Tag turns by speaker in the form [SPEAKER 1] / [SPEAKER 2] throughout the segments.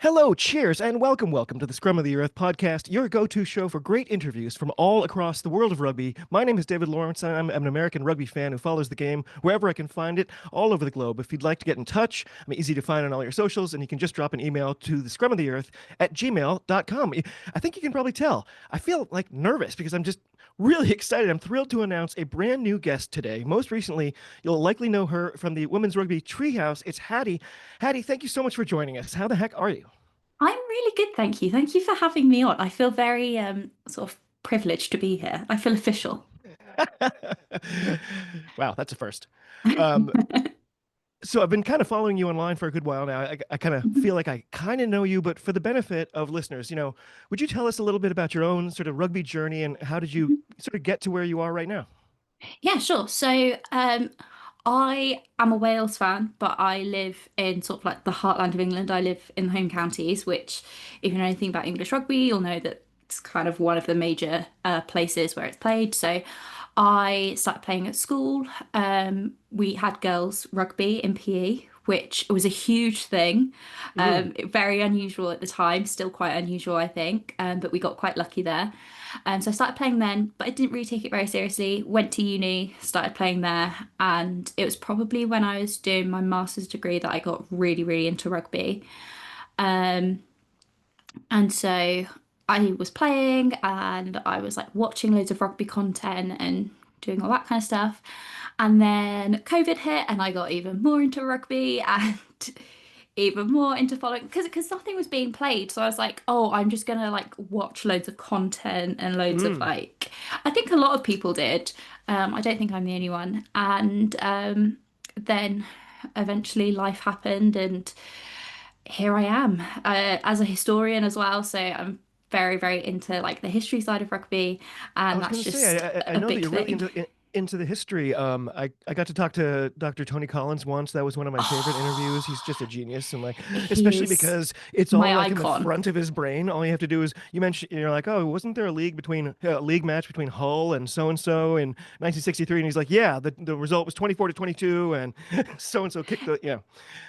[SPEAKER 1] Hello, cheers, and welcome to the Scrum of the Earth podcast, your go-to show for great interviews from all across the world of rugby. My name is David Lawrence, and I'm an American rugby fan who follows the game wherever I can find it, all over the globe. If you'd like to get in touch, I'm easy to find on all your socials, and you can just drop an email to the Scrum of the Earth at gmail.com. I think you can probably tell. I feel like nervous because I'm just really excited. I'm thrilled to announce a brand new guest today. Most recently, you'll likely know her from the Women's Rugby Treehouse. It's Hattie. Hattie, thank you so much for joining us. How the heck are you?
[SPEAKER 2] I'm really good, thank you. Thank you for having me on. I feel very sort of privileged to be here. I feel official.
[SPEAKER 1] Wow, that's a first. Um, so I've been kind of following you online for a good while now. I kind of feel like I kind of know you, but for the benefit of listeners, would you tell us a little bit about your own sort of rugby journey and how did you sort of get to where you are right now?
[SPEAKER 2] Yeah, sure. I am a Wales fan, but I live in sort of like the heartland of England. I live in the home counties, which, if you know anything about English rugby, you'll know that it's kind of one of the major places where it's played. So I started playing at school. We had girls rugby in PE, which was a huge thing.
[SPEAKER 1] Mm.
[SPEAKER 2] Very unusual at the time, still quite unusual, I think. But we got quite lucky there. So I started playing then, but I didn't really take it very seriously. Went to uni, started playing there, and it was probably when I was doing my master's degree that I got really, really into rugby. Um, and so I was playing and I was like watching loads of rugby content and doing all that kind of stuff. And then COVID hit and I got even more into rugby and even more into following because nothing was being played. So I was like, oh, I'm just gonna like watch loads of content and loads of
[SPEAKER 1] Mm.
[SPEAKER 2] like I think a lot of people did. I don't think I'm the only one. And then eventually life happened and here I am as a historian as well. So I'm very, very into like the history side of rugby,
[SPEAKER 1] I
[SPEAKER 2] and
[SPEAKER 1] was
[SPEAKER 2] that's
[SPEAKER 1] going to say,
[SPEAKER 2] just
[SPEAKER 1] I
[SPEAKER 2] a
[SPEAKER 1] know that
[SPEAKER 2] big
[SPEAKER 1] you're really
[SPEAKER 2] thing.
[SPEAKER 1] into the history. I got to talk to Dr. Tony Collins once. That was one of my favorite interviews. He's just a genius, and like,
[SPEAKER 2] He
[SPEAKER 1] especially
[SPEAKER 2] is
[SPEAKER 1] because it's all
[SPEAKER 2] my
[SPEAKER 1] like in the
[SPEAKER 2] icon.
[SPEAKER 1] front of his brain. All you have to do is you mentioned you're like, oh, wasn't there a league match between Hull and so in 1963? And he's like, yeah, the result was 24 to 22, and so kicked it's
[SPEAKER 2] Yeah,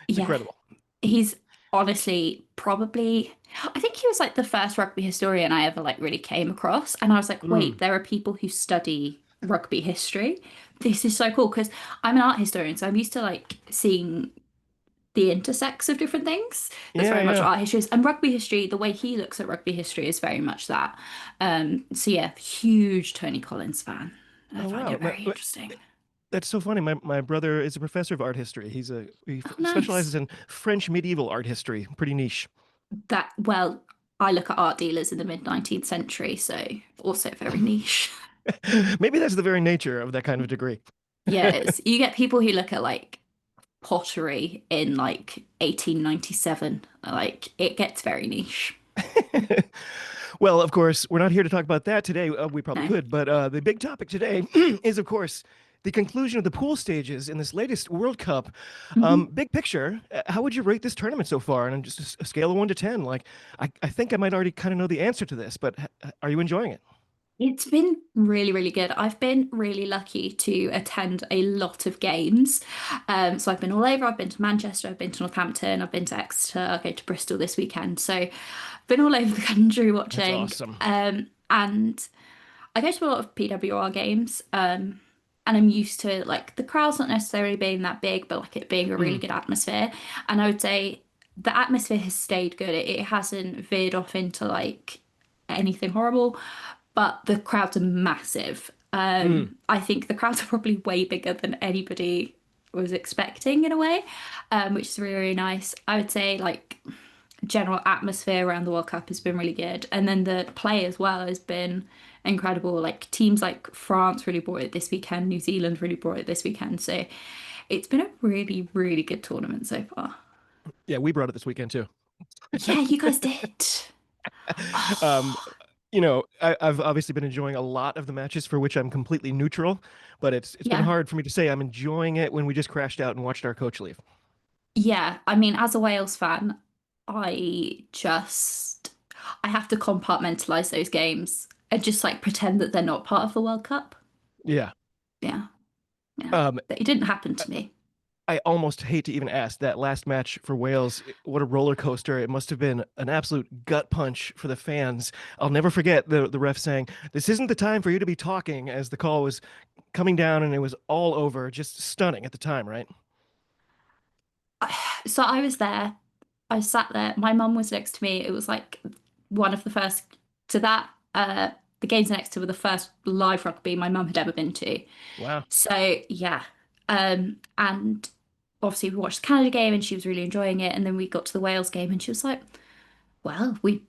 [SPEAKER 1] incredible.
[SPEAKER 2] he's honestly probably I think he was like the first rugby historian I ever like really came across. And I was like,
[SPEAKER 1] Mm.
[SPEAKER 2] wait, there are people who study rugby history. This is so cool because I'm an art historian, so I'm used to like seeing the intersects of different things. That's
[SPEAKER 1] Yeah,
[SPEAKER 2] very much
[SPEAKER 1] yeah.
[SPEAKER 2] what art history is. And rugby history, the way he looks at rugby history is very much that. So yeah, huge Tony Collins fan. I
[SPEAKER 1] Oh
[SPEAKER 2] find
[SPEAKER 1] wow.
[SPEAKER 2] it very interesting.
[SPEAKER 1] That's so funny. My brother is a professor of art history.
[SPEAKER 2] Oh,
[SPEAKER 1] Specializes
[SPEAKER 2] nice.
[SPEAKER 1] in French medieval art history. Pretty niche.
[SPEAKER 2] Well, I look at art dealers in the mid 19th century, so also very niche.
[SPEAKER 1] Maybe that's the very nature of that kind of degree.
[SPEAKER 2] Yeah, it's you get people who look at like pottery in like 1897. Like it gets very niche.
[SPEAKER 1] Well, of course, we're not here to talk about that today. We probably
[SPEAKER 2] No.
[SPEAKER 1] could, but the big topic today is, of course, the conclusion of the pool stages in this latest World Cup.
[SPEAKER 2] Mhm.
[SPEAKER 1] Big picture, how would you rate this tournament so far? And on just a scale of 1 to 10, like I think I might already kind of know the answer to this, but are you enjoying it?
[SPEAKER 2] It's been really, really good. I've been really lucky to attend a lot of games. So I've been all over. I've been to Manchester, I've been to Northampton, I've been to Exeter, I'll go to Bristol this weekend. So I've been all over the country
[SPEAKER 1] That's
[SPEAKER 2] watching.
[SPEAKER 1] awesome.
[SPEAKER 2] And I go to a lot of PWR games. And I'm used to like the crowds not necessarily being that big, but like it being a really
[SPEAKER 1] Mm.
[SPEAKER 2] good atmosphere. And I would say the atmosphere has stayed good. It hasn't veered off into like anything horrible, but the crowds are massive.
[SPEAKER 1] Mm.
[SPEAKER 2] I think the crowds are probably way bigger than anybody was expecting in a way, which is really, really nice. I would say like general atmosphere around the World Cup has been really good. And then the play as well has been incredible. Like teams like France really brought it this weekend, New Zealand really brought it this weekend. So it's been a really, really good tournament so far.
[SPEAKER 1] Yeah, we brought it this weekend too.
[SPEAKER 2] Yeah, you guys did.
[SPEAKER 1] Um,
[SPEAKER 2] Oh,
[SPEAKER 1] I've obviously been enjoying a lot of the matches for which I'm completely neutral, but it's been
[SPEAKER 2] yeah.
[SPEAKER 1] hard for me to say I'm enjoying it when we just crashed out and watched our coach leave.
[SPEAKER 2] Yeah, I mean, as a Wales fan, I just I have to compartmentalize those games and just like pretend that they're not part of the World Cup.
[SPEAKER 1] Yeah.
[SPEAKER 2] Yeah, yeah.
[SPEAKER 1] Um,
[SPEAKER 2] But it didn't happen to me.
[SPEAKER 1] I almost hate to even ask that last match for Wales. What a roller coaster. It must have been an absolute gut punch for the fans. I'll never forget the ref saying, "This isn't the time for you to be talking," as the call was coming down and it was all over. Just stunning at the time, right?
[SPEAKER 2] So I was there. I sat there. My mum was next to me. It was like one of the first to that. The games next to were the first live rugby my mum had ever been to.
[SPEAKER 1] Wow.
[SPEAKER 2] So yeah. And obviously we watched the Canada game and she was really enjoying it. And then we got to the Wales game and she was like, "Well, we'd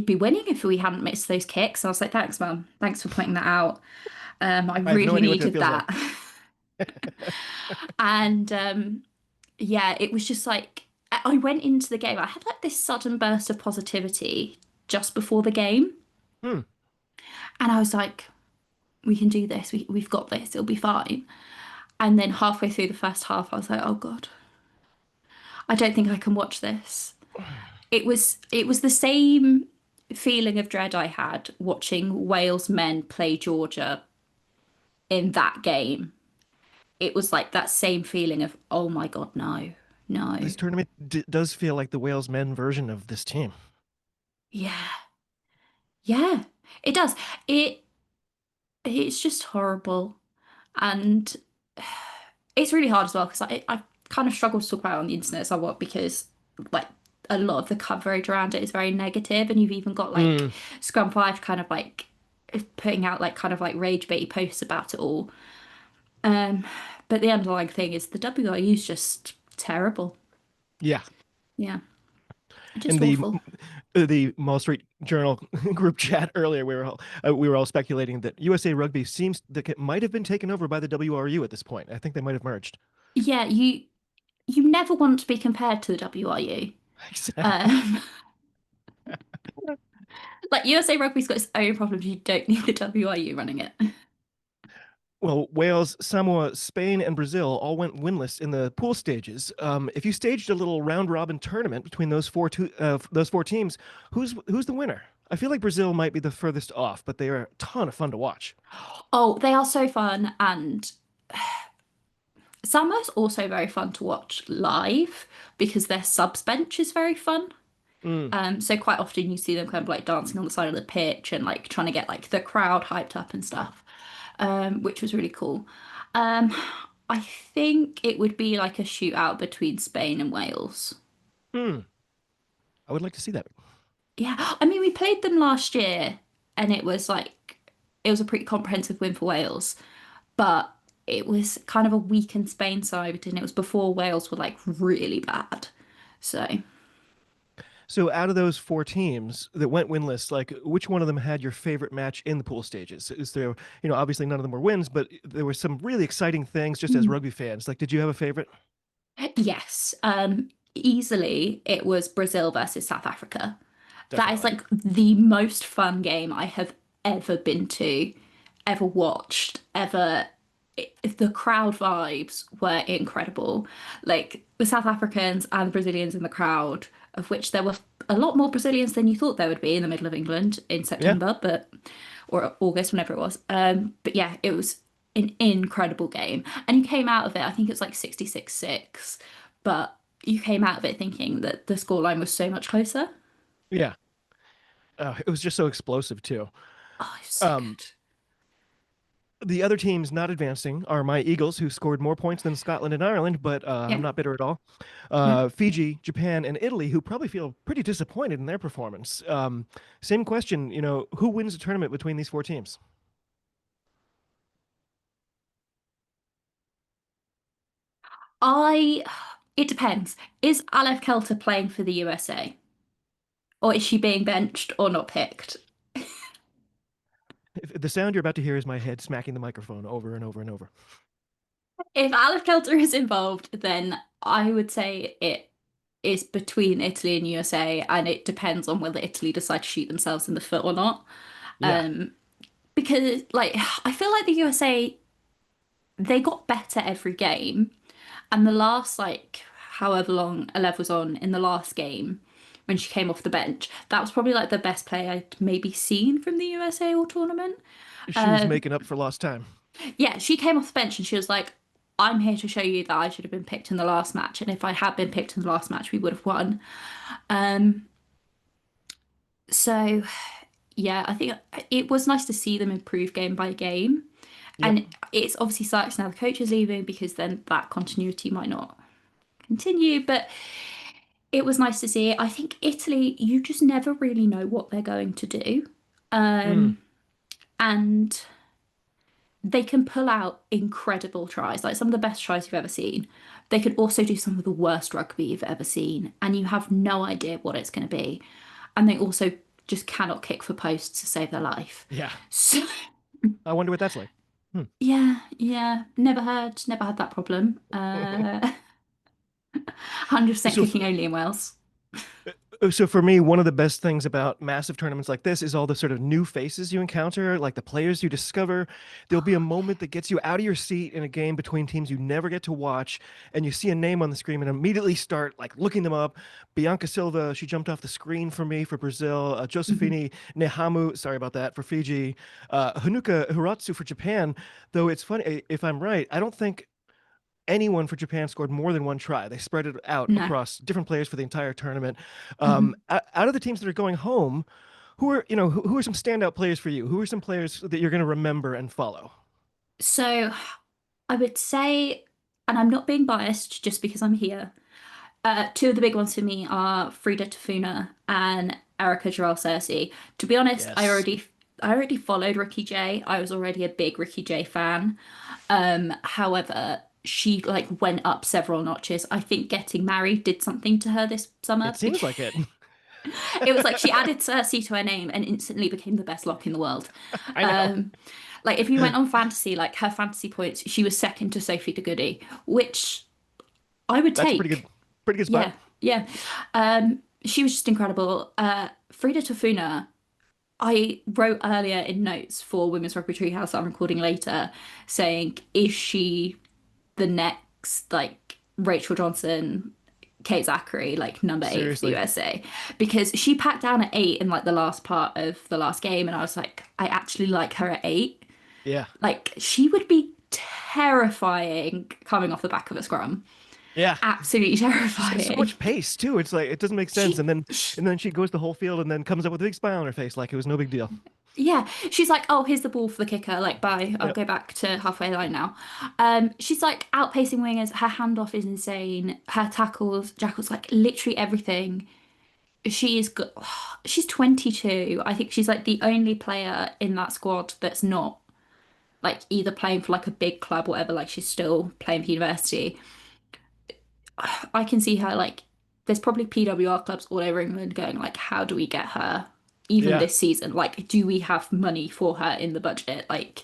[SPEAKER 2] be winning if we hadn't missed those kicks." I was like, "Thanks, mum. Thanks for pointing that out. I
[SPEAKER 1] I have no
[SPEAKER 2] really
[SPEAKER 1] idea what that
[SPEAKER 2] needed
[SPEAKER 1] feels like.
[SPEAKER 2] that." And yeah, it was just like I went into the game. I had like this sudden burst of positivity just before the game,
[SPEAKER 1] Hmm.
[SPEAKER 2] and I was like, "We can do this. We've got this. It'll be fine." And then halfway through the first half, I was like, "Oh God, I don't think I can watch this." It was the same feeling of dread I had watching Wales men play Georgia in that game. It was like that same feeling of, "Oh my God, no, no."
[SPEAKER 1] This tournament does feel like the Wales men version of this team.
[SPEAKER 2] Yeah. Yeah, it does. It it's just horrible, and it's really hard as well because I kind of struggle to talk about it on the internet somewhat because like a lot of the coverage around it is very negative, and you've even got like
[SPEAKER 1] Mm.
[SPEAKER 2] Scrum Five kind of like putting out like kind of like rage baity posts about it all. Um, but the underlying thing is the WRU is just terrible.
[SPEAKER 1] Yeah.
[SPEAKER 2] Yeah,
[SPEAKER 1] In
[SPEAKER 2] just awful.
[SPEAKER 1] the Wall Street Journal group chat earlier, we were all speculating that USA Rugby seems that it might have been taken over by the WRU at this point. I think they might have merged.
[SPEAKER 2] Yeah, you never want to be compared to the WRU.
[SPEAKER 1] Exactly.
[SPEAKER 2] Um, Like USA Rugby's got its own problems. You don't need the WRU running it.
[SPEAKER 1] Well, Wales, Samoa, Spain, and Brazil all went winless in the pool stages. If you staged a little round robin tournament between those four teams, who's the winner? I feel like Brazil might be the furthest off, but they are a ton of fun to watch.
[SPEAKER 2] Oh, they are so fun, and Summer's also very fun to watch live because their subs bench is very fun.
[SPEAKER 1] Mm.
[SPEAKER 2] So quite often you see them kind of like dancing on the side of the pitch and like trying to get like the crowd hyped up and stuff, which was really cool. Um, I think it would be like a shootout between Spain and Wales.
[SPEAKER 1] Mm. I would like to see that.
[SPEAKER 2] Yeah, I mean, we played them last year and it was like, it was a pretty comprehensive win for Wales, but it was kind of a weakened Spain side and it was before Wales were like really bad. So,
[SPEAKER 1] So, out of those four teams that went winless, like which one of them had your favorite match in the pool stages? Is there, obviously none of them were wins, but there were some really exciting things just as
[SPEAKER 2] mm,
[SPEAKER 1] rugby fans. Like, did you have a favorite?
[SPEAKER 2] yes, easily it was Brazil versus South Africa. That is
[SPEAKER 1] Definitely.
[SPEAKER 2] like the most fun game I have ever been to, ever watched, ever. The crowd vibes were incredible. Like the South Africans and the Brazilians in the crowd, of which there were a lot more Brazilians than you thought there would be in the middle of England in
[SPEAKER 1] Yeah.
[SPEAKER 2] September, but or August, whenever it was. But yeah, it was an incredible game. And you came out of it, I think it was like 66-6, but you came out of it thinking that the scoreline was so much closer.
[SPEAKER 1] Yeah. It was just so explosive too.
[SPEAKER 2] Oh, it's so
[SPEAKER 1] Um,
[SPEAKER 2] good.
[SPEAKER 1] the other teams not advancing are my Eagles, who scored more points than Scotland and Ireland, but I'm
[SPEAKER 2] Yeah,
[SPEAKER 1] not bitter at all.
[SPEAKER 2] yeah.
[SPEAKER 1] Fiji, Japan, and Italy, who probably feel pretty disappointed in their performance. Same question, who wins the tournament between these four teams?
[SPEAKER 2] I, it depends. Is Aleph Kelter playing for the USA? Or is she being benched or not picked?
[SPEAKER 1] If the sound you're about to hear is my head smacking the microphone over and over and over.
[SPEAKER 2] If Aleph Kelter is involved, then I would say it is between Italy and USA, and it depends on whether Italy decide to shoot themselves in the foot or not.
[SPEAKER 1] Yeah.
[SPEAKER 2] Um, because like I feel like the USA they got better every game, and the last like however long Alev was on in the last game when she came off the bench, that was probably like the best play I'd maybe seen from the USA all tournament.
[SPEAKER 1] She was
[SPEAKER 2] Um,
[SPEAKER 1] making up for lost time.
[SPEAKER 2] yeah, she came off the bench and she was like, I'm here to show you that I should have been picked in the last match, and if I had been picked in the last match, we would have won. Um, so yeah, I think it was nice to see them improve game by game.
[SPEAKER 1] Yep.
[SPEAKER 2] And it's obviously sucks now the coach is leaving because then that continuity might not continue. But it was nice to see. I think Italy, you just never really know what they're going to do.
[SPEAKER 1] Mm.
[SPEAKER 2] Um, and they can pull out incredible tries, like some of the best tries you've ever seen. They can also do some of the worst rugby you've ever seen, and you have no idea what it's going to be. And they also just cannot kick for posts to save their life.
[SPEAKER 1] Yeah.
[SPEAKER 2] So,
[SPEAKER 1] I wonder what that's like. Hmm.
[SPEAKER 2] yeah, yeah, never had that problem. 100%
[SPEAKER 1] So
[SPEAKER 2] kicking only in Wales.
[SPEAKER 1] So for me, one of the best things about massive tournaments like this is all the sort of new faces you encounter, like the players you discover. There'll be a moment that gets you out of your seat in a game between teams you never get to watch, and you see a name on the screen and immediately start like looking them up. Bianca Silva, she jumped off the screen for me for Brazil.
[SPEAKER 2] Mhm.
[SPEAKER 1] Josephine Nehamu, sorry about that, for Fiji. Hanuka Hiratsu for Japan. Though it's funny, if I'm right, I don't think anyone for Japan scored more than one try. They spread it out
[SPEAKER 2] No.
[SPEAKER 1] across different players for the entire tournament.
[SPEAKER 2] Mhm.
[SPEAKER 1] Out of the teams that are going home, who are some standout players for you? Who are some players that you're going to remember and follow?
[SPEAKER 2] So I would say, and I'm not being biased just because I'm here. Two of the big ones for me are Frida Tafuna and Erica Jarrell Cersei. To be honest,
[SPEAKER 1] Yes.
[SPEAKER 2] I already followed Ricky J. I was already a big Ricky J fan. However, she like went up several notches. I think getting married did something to her this
[SPEAKER 1] It
[SPEAKER 2] summer
[SPEAKER 1] seems
[SPEAKER 2] because
[SPEAKER 1] like it.
[SPEAKER 2] it was like she added Cersei to her name and instantly became the best lock in the world.
[SPEAKER 1] I know.
[SPEAKER 2] Um, like if you went on fantasy, like her fantasy points, she was second to Sophie de Goody, which I would
[SPEAKER 1] That's a
[SPEAKER 2] take.
[SPEAKER 1] pretty good spot.
[SPEAKER 2] Yeah, yeah. She was just incredible. Frida Tafuna, I wrote earlier in notes for Women's Rugby Treehouse that I'm recording later, saying, is she the next like Rachel Johnson, Kate Zachary, like number 8 for the
[SPEAKER 1] Seriously.
[SPEAKER 2] USA? Because she packed down at 8 in like the last part of the last game, and I was like, I actually like her at 8.
[SPEAKER 1] Yeah.
[SPEAKER 2] Like she would be terrifying coming off the back of a scrum.
[SPEAKER 1] Yeah.
[SPEAKER 2] Absolutely
[SPEAKER 1] She's got so
[SPEAKER 2] terrifying.
[SPEAKER 1] much pace too. It's like it doesn't make sense.
[SPEAKER 2] She, she
[SPEAKER 1] And then she goes the whole field and then comes up with a big smile on her face like it was no big deal.
[SPEAKER 2] Yeah, she's like, oh, here's the ball for the kicker. Like, bye. I'll
[SPEAKER 1] Yep.
[SPEAKER 2] go back to halfway line now. She's like outpacing wingers. Her handoff is insane. Her tackles, jackals, like literally everything. She is good. She's 22. I think she's like the only player in that squad that's not like either playing for like a big club or whatever. Like she's still playing for university. I can see her like there's probably PWR clubs all over England going like, how do we get her even
[SPEAKER 1] Yeah.
[SPEAKER 2] this season? Like, do we have money for her in the budget? Like,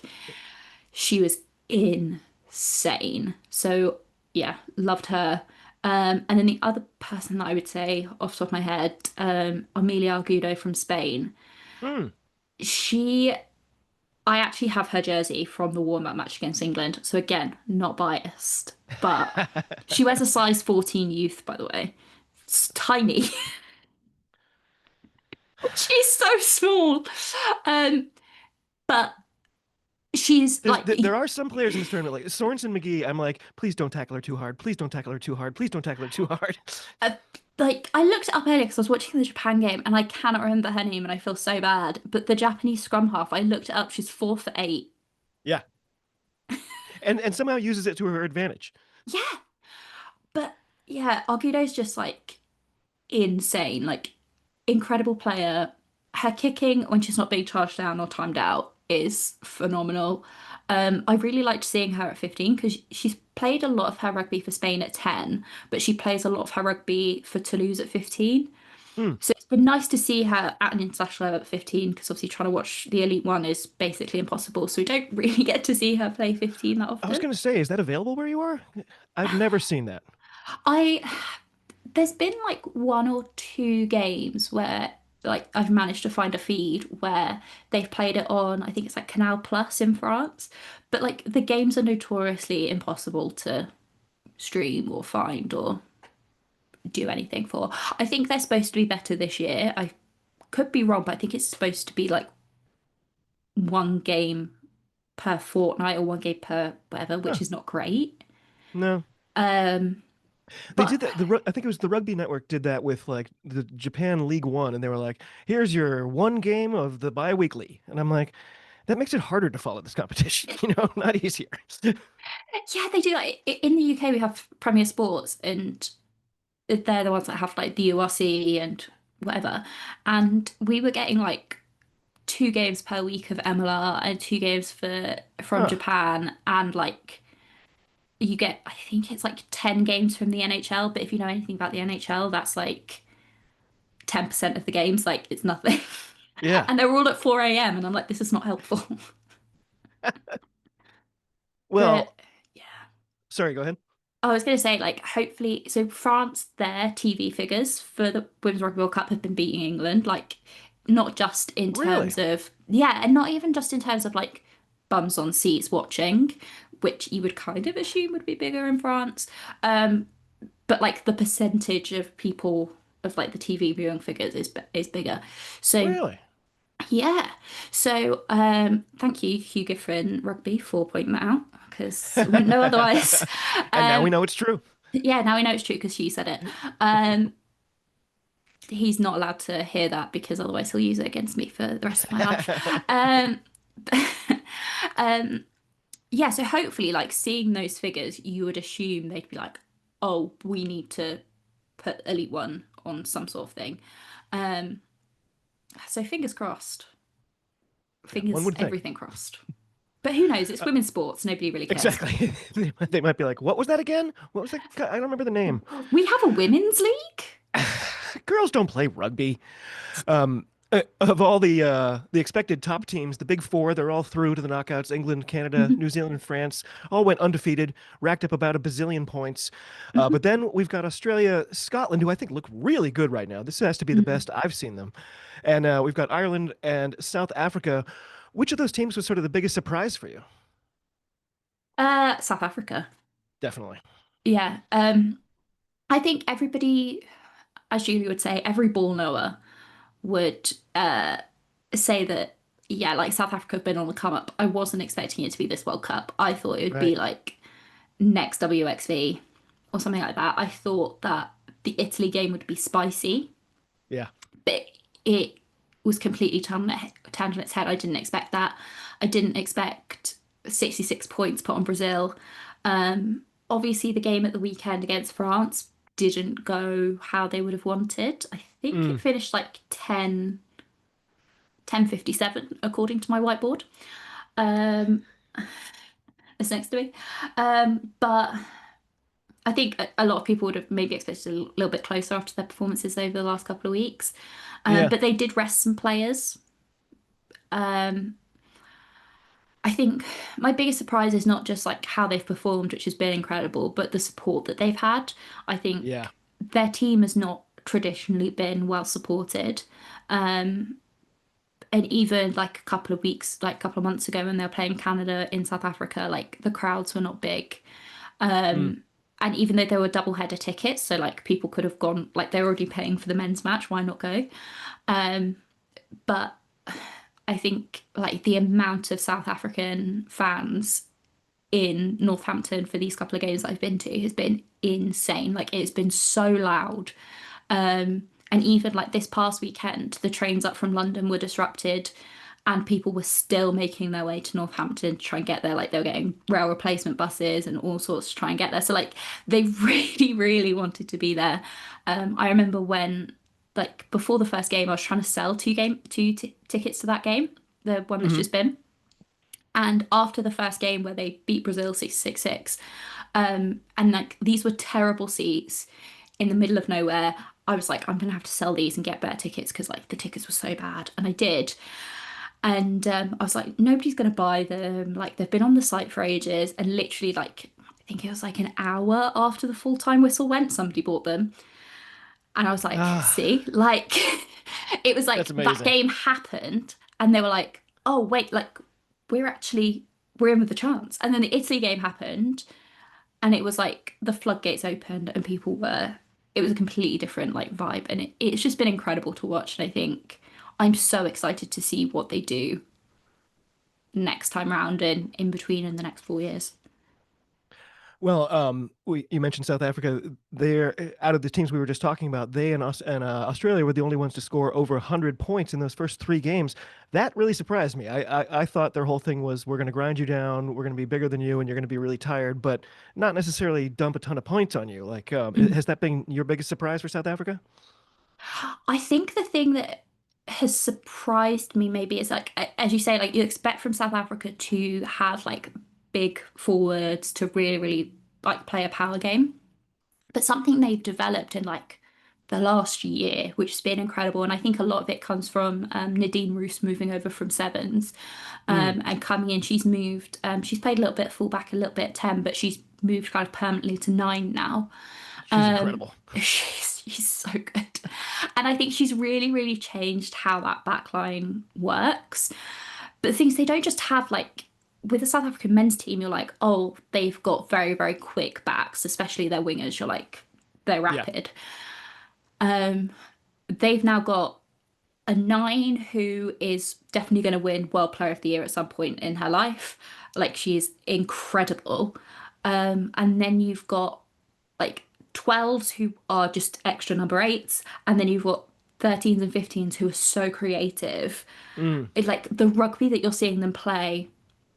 [SPEAKER 2] she was insane. So yeah, loved her. And then the other person that I would say off the top of my head, Amelia Argudo from Spain.
[SPEAKER 1] Hmm.
[SPEAKER 2] She, I actually have her jersey from the warm-up match against England. So again, not biased, but she wears a size 14 youth, by the way. It's tiny. She's so small. Um, but she's like,
[SPEAKER 1] There are some players in this tournament like Sorensen McGee. I'm like, please don't tackle her too hard. Please don't tackle her too hard. Please don't tackle her too hard.
[SPEAKER 2] uh, like I looked it up earlier because I was watching the Japan game and I cannot remember her name and I feel so bad. But the Japanese scrum half, I looked it up. She's 4 for 8.
[SPEAKER 1] Yeah. And somehow uses it to her advantage.
[SPEAKER 2] Yeah, but yeah, Argudo's just like insane. Like incredible player. Her kicking when she's not being charged down or timed out is phenomenal. I really liked seeing her at 15 because she's played a lot of her rugby for Spain at 10, but she plays a lot of her rugby for Toulouse at 15.
[SPEAKER 1] Hmm.
[SPEAKER 2] So it's been nice to see her at an international level at 15 because obviously trying to watch the Elite One is basically impossible. So we don't really get to see her play 15 that
[SPEAKER 1] I was
[SPEAKER 2] often.
[SPEAKER 1] gonna say, is that available where you are? I've never seen that.
[SPEAKER 2] I There's been like one or two games where like I've managed to find a feed where they've played it on, I think it's like Canal Plus in France, but like the games are notoriously impossible to stream or find or do anything for. I think they're supposed to be better this year. I could be wrong, but I think it's supposed to be like one game per fortnight or one game per whatever,
[SPEAKER 1] Huh.
[SPEAKER 2] which is not great.
[SPEAKER 1] No.
[SPEAKER 2] Um,
[SPEAKER 1] They did
[SPEAKER 2] but
[SPEAKER 1] that. I think it was the Rugby Network did that with like the Japan League One, and they were like, "Here's your one game of the bi-weekly," and I'm like, that makes it harder to follow this competition, not easier.
[SPEAKER 2] yeah, they do. Like in the UK, we have Premier Sports, and they're the ones that have like the URC and whatever. And we were getting like 2 games per week of MLR and 2 games for from
[SPEAKER 1] Huh.
[SPEAKER 2] Japan, and like you get, I think it's like 10 games from the NHL. But if you know anything about the NHL, that's like 10% of the games. Like it's nothing.
[SPEAKER 1] Yeah.
[SPEAKER 2] And they're all at 4 a.m. And I'm like, this is not helpful.
[SPEAKER 1] Well,
[SPEAKER 2] But yeah.
[SPEAKER 1] sorry, go ahead.
[SPEAKER 2] I was going to say, like, hopefully, so France, their TV figures for the Women's Rugby World Cup have been beating England, like, not just in
[SPEAKER 1] Really?
[SPEAKER 2] terms of, yeah, and not even just in terms of like bums on seats watching, which you would kind of assume would be bigger in France, um, but like the percentage of people of like the TV viewing figures is bigger. So
[SPEAKER 1] Really?
[SPEAKER 2] yeah, so thank you, Hugh Gifford Rugby, for pointing that out because wouldn't know otherwise.
[SPEAKER 1] And now we
[SPEAKER 2] Um,
[SPEAKER 1] know it's true.
[SPEAKER 2] yeah, now we know it's true because she said it. Um, he's not allowed to hear that because otherwise he'll use it against me for the rest of my life. Um, um, yeah, so hopefully, like seeing those figures, you would assume they'd be like, oh, we need to put Elite One on some sort of thing. Um, so fingers crossed,
[SPEAKER 1] Yeah, one
[SPEAKER 2] fingers
[SPEAKER 1] would think.
[SPEAKER 2] everything crossed. But who knows? It's
[SPEAKER 1] Uh,
[SPEAKER 2] women's sports. Nobody really cares.
[SPEAKER 1] exactly. They might be like, what was that again? What was that? I don't remember the name.
[SPEAKER 2] We have a women's league.
[SPEAKER 1] Girls don't play rugby. Of all the expected top teams, the big four, they're all through to the knockouts. England, Canada,
[SPEAKER 2] Mhm,
[SPEAKER 1] New Zealand, and France all went undefeated, racked up about a bazillion points. But
[SPEAKER 2] mhm,
[SPEAKER 1] then we've got Australia, Scotland, who I think look really good right now. This has to be the
[SPEAKER 2] mhm.
[SPEAKER 1] best I've seen them. And we've got Ireland and South Africa. Which of those teams was sort of the biggest surprise for you?
[SPEAKER 2] South Africa.
[SPEAKER 1] Definitely.
[SPEAKER 2] Yeah. I think everybody, as Julie would say, every ball knower would say that, yeah, like South Africa have been on the come up. I wasn't expecting it to be this World Cup. I thought it would
[SPEAKER 1] Right.
[SPEAKER 2] be like next WXV or something like that. I thought that the Italy game would be spicy,
[SPEAKER 1] Yeah.
[SPEAKER 2] but it was completely turned on its head. I didn't expect that. I didn't expect 66 points put on Brazil. Obviously, the game at the weekend against France didn't go how they would have wanted. I think it
[SPEAKER 1] Mm.
[SPEAKER 2] finished like 10:57 according to my whiteboard. Um, it's next to me. But I think a lot of people would have maybe expected a little bit closer after their performances over the last couple of weeks.
[SPEAKER 1] Yeah.
[SPEAKER 2] But they did rest some players. Um, I think my biggest surprise is not just like how they've performed, which has been incredible, but the support that they've had. I
[SPEAKER 1] Yeah.
[SPEAKER 2] think their team has not traditionally been well supported. Um, and even like a couple of weeks, like a couple of months ago when they were playing Canada in South Africa, like the crowds were not big.
[SPEAKER 1] Mm.
[SPEAKER 2] And even though there were double header tickets, so like people could have gone, like they're already paying for the men's match, why not go? But I think like the amount of South African fans in Northampton for these couple of games that I've been to has been insane. Like it's been so loud. And even like this past weekend, the trains up from London were disrupted and people were still making their way to Northampton to try and get there. Like they were getting rail replacement buses and all sorts to try and get there. So like they really, really wanted to be there. I remember when like before the first game, I was trying to sell two tickets to that game, the one that's
[SPEAKER 1] Hmm.
[SPEAKER 2] just been. And after the first game where they beat Brazil 6-6, and like these were terrible seats in the middle of nowhere, I was like, I'm gonna have to sell these and get better tickets because like the tickets were so bad. And I did. And I was like, nobody's gonna buy them. Like they've been on the site for ages, and literally like I think it was like an hour after the full time whistle went, somebody bought them. And I was like,
[SPEAKER 1] Ah,
[SPEAKER 2] see, like it was
[SPEAKER 1] that's
[SPEAKER 2] like that
[SPEAKER 1] amazing.
[SPEAKER 2] game happened, and they were like, oh wait, like we're actually we're in with a chance. And then the Italy game happened, and it was like the floodgates opened, and people were. It was a completely different like vibe, and it's just been incredible to watch. And I think I'm so excited to see what they do next time round and in between in the next 4 years.
[SPEAKER 1] Well, you mentioned South Africa. They're out of the teams we were just talking about. They and us and Australia were the only ones to score over 100 points in those first three games. That really surprised me. I thought their whole thing was we're going to grind you down, we're going to be bigger than you, and you're going to be really tired, but not necessarily dump a ton of points on you. Like, has that been your biggest surprise for South Africa?
[SPEAKER 2] I think the thing that has surprised me maybe is like as you say, like you expect from South Africa to have like big forwards to really, really like play a power game. But something they've developed in like the last year, which has been incredible, and I think a lot of it comes from Nadine Roos moving over from sevens
[SPEAKER 1] Mm,
[SPEAKER 2] and coming in. She's moved. She's played a little bit fullback, a little bit 10, but she's moved kind of permanently to nine now.
[SPEAKER 1] she's incredible.
[SPEAKER 2] She's so good. And I think she's really, really changed how that backline works. But the thing is, they don't just have like, with the South African men's team, you're like, oh, they've got very, very quick backs, especially their wingers. You're like, they're
[SPEAKER 1] Yeah,
[SPEAKER 2] rapid. Um, they've now got a nine who is definitely going to win World Player of the Year at some point in her life. Like, she is incredible. And then you've got like 12s who are just extra number eights, and then you've got 13s and 15s who are so creative.
[SPEAKER 1] mm,
[SPEAKER 2] It's like the rugby that you're seeing them play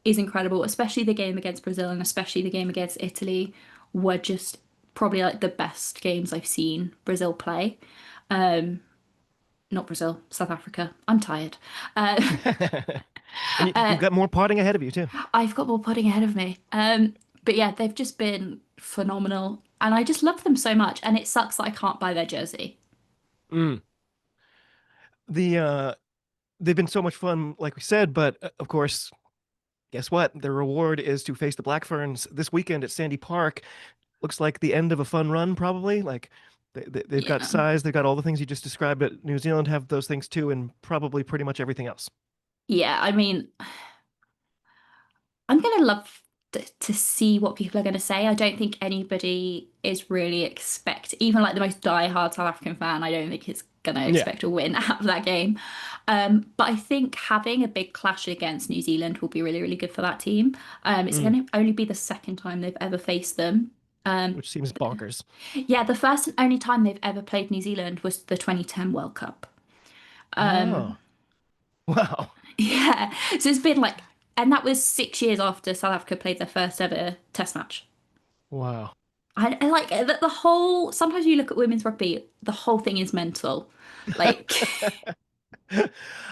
[SPEAKER 2] is incredible, especially the game against Brazil and especially the game against Italy were just probably like the best games I've seen Brazil play. Not Brazil, South Africa. I'm tired. Uh,
[SPEAKER 1] and you've got more potting ahead of you too.
[SPEAKER 2] I've got more pudding ahead of me. But yeah, they've just been phenomenal, and I just love them so much. And it sucks that I can't buy their jersey.
[SPEAKER 1] Mm. The they've been so much fun, like we said, but of course, guess what? Their reward is to face the Black Ferns this weekend at Sandy Park. Looks like the end of a fun run, probably. Like they've got
[SPEAKER 2] Yeah.
[SPEAKER 1] size, they've got all the things you just described, but New Zealand have those things too, and probably pretty much everything else.
[SPEAKER 2] Yeah, I mean, I'm gonna love to see what people are gonna say. I don't think anybody is really even like the most die-hard South African fan, I don't think is gonna
[SPEAKER 1] Yeah.
[SPEAKER 2] expect a win out of that game. But I think having a big clash against New Zealand will be really, really good for that team. It's
[SPEAKER 1] Mm.
[SPEAKER 2] gonna only be the second time they've ever faced them. Um,
[SPEAKER 1] Which seems bonkers.
[SPEAKER 2] yeah, the first and only time they've ever played New Zealand was the 2010 World Cup.
[SPEAKER 1] Oh, wow.
[SPEAKER 2] Yeah, so it's been like, and that was 6 years after South Africa played their first ever Test match.
[SPEAKER 1] Wow.
[SPEAKER 2] I like the whole. Sometimes you look at women's rugby, the whole thing is mental. Like,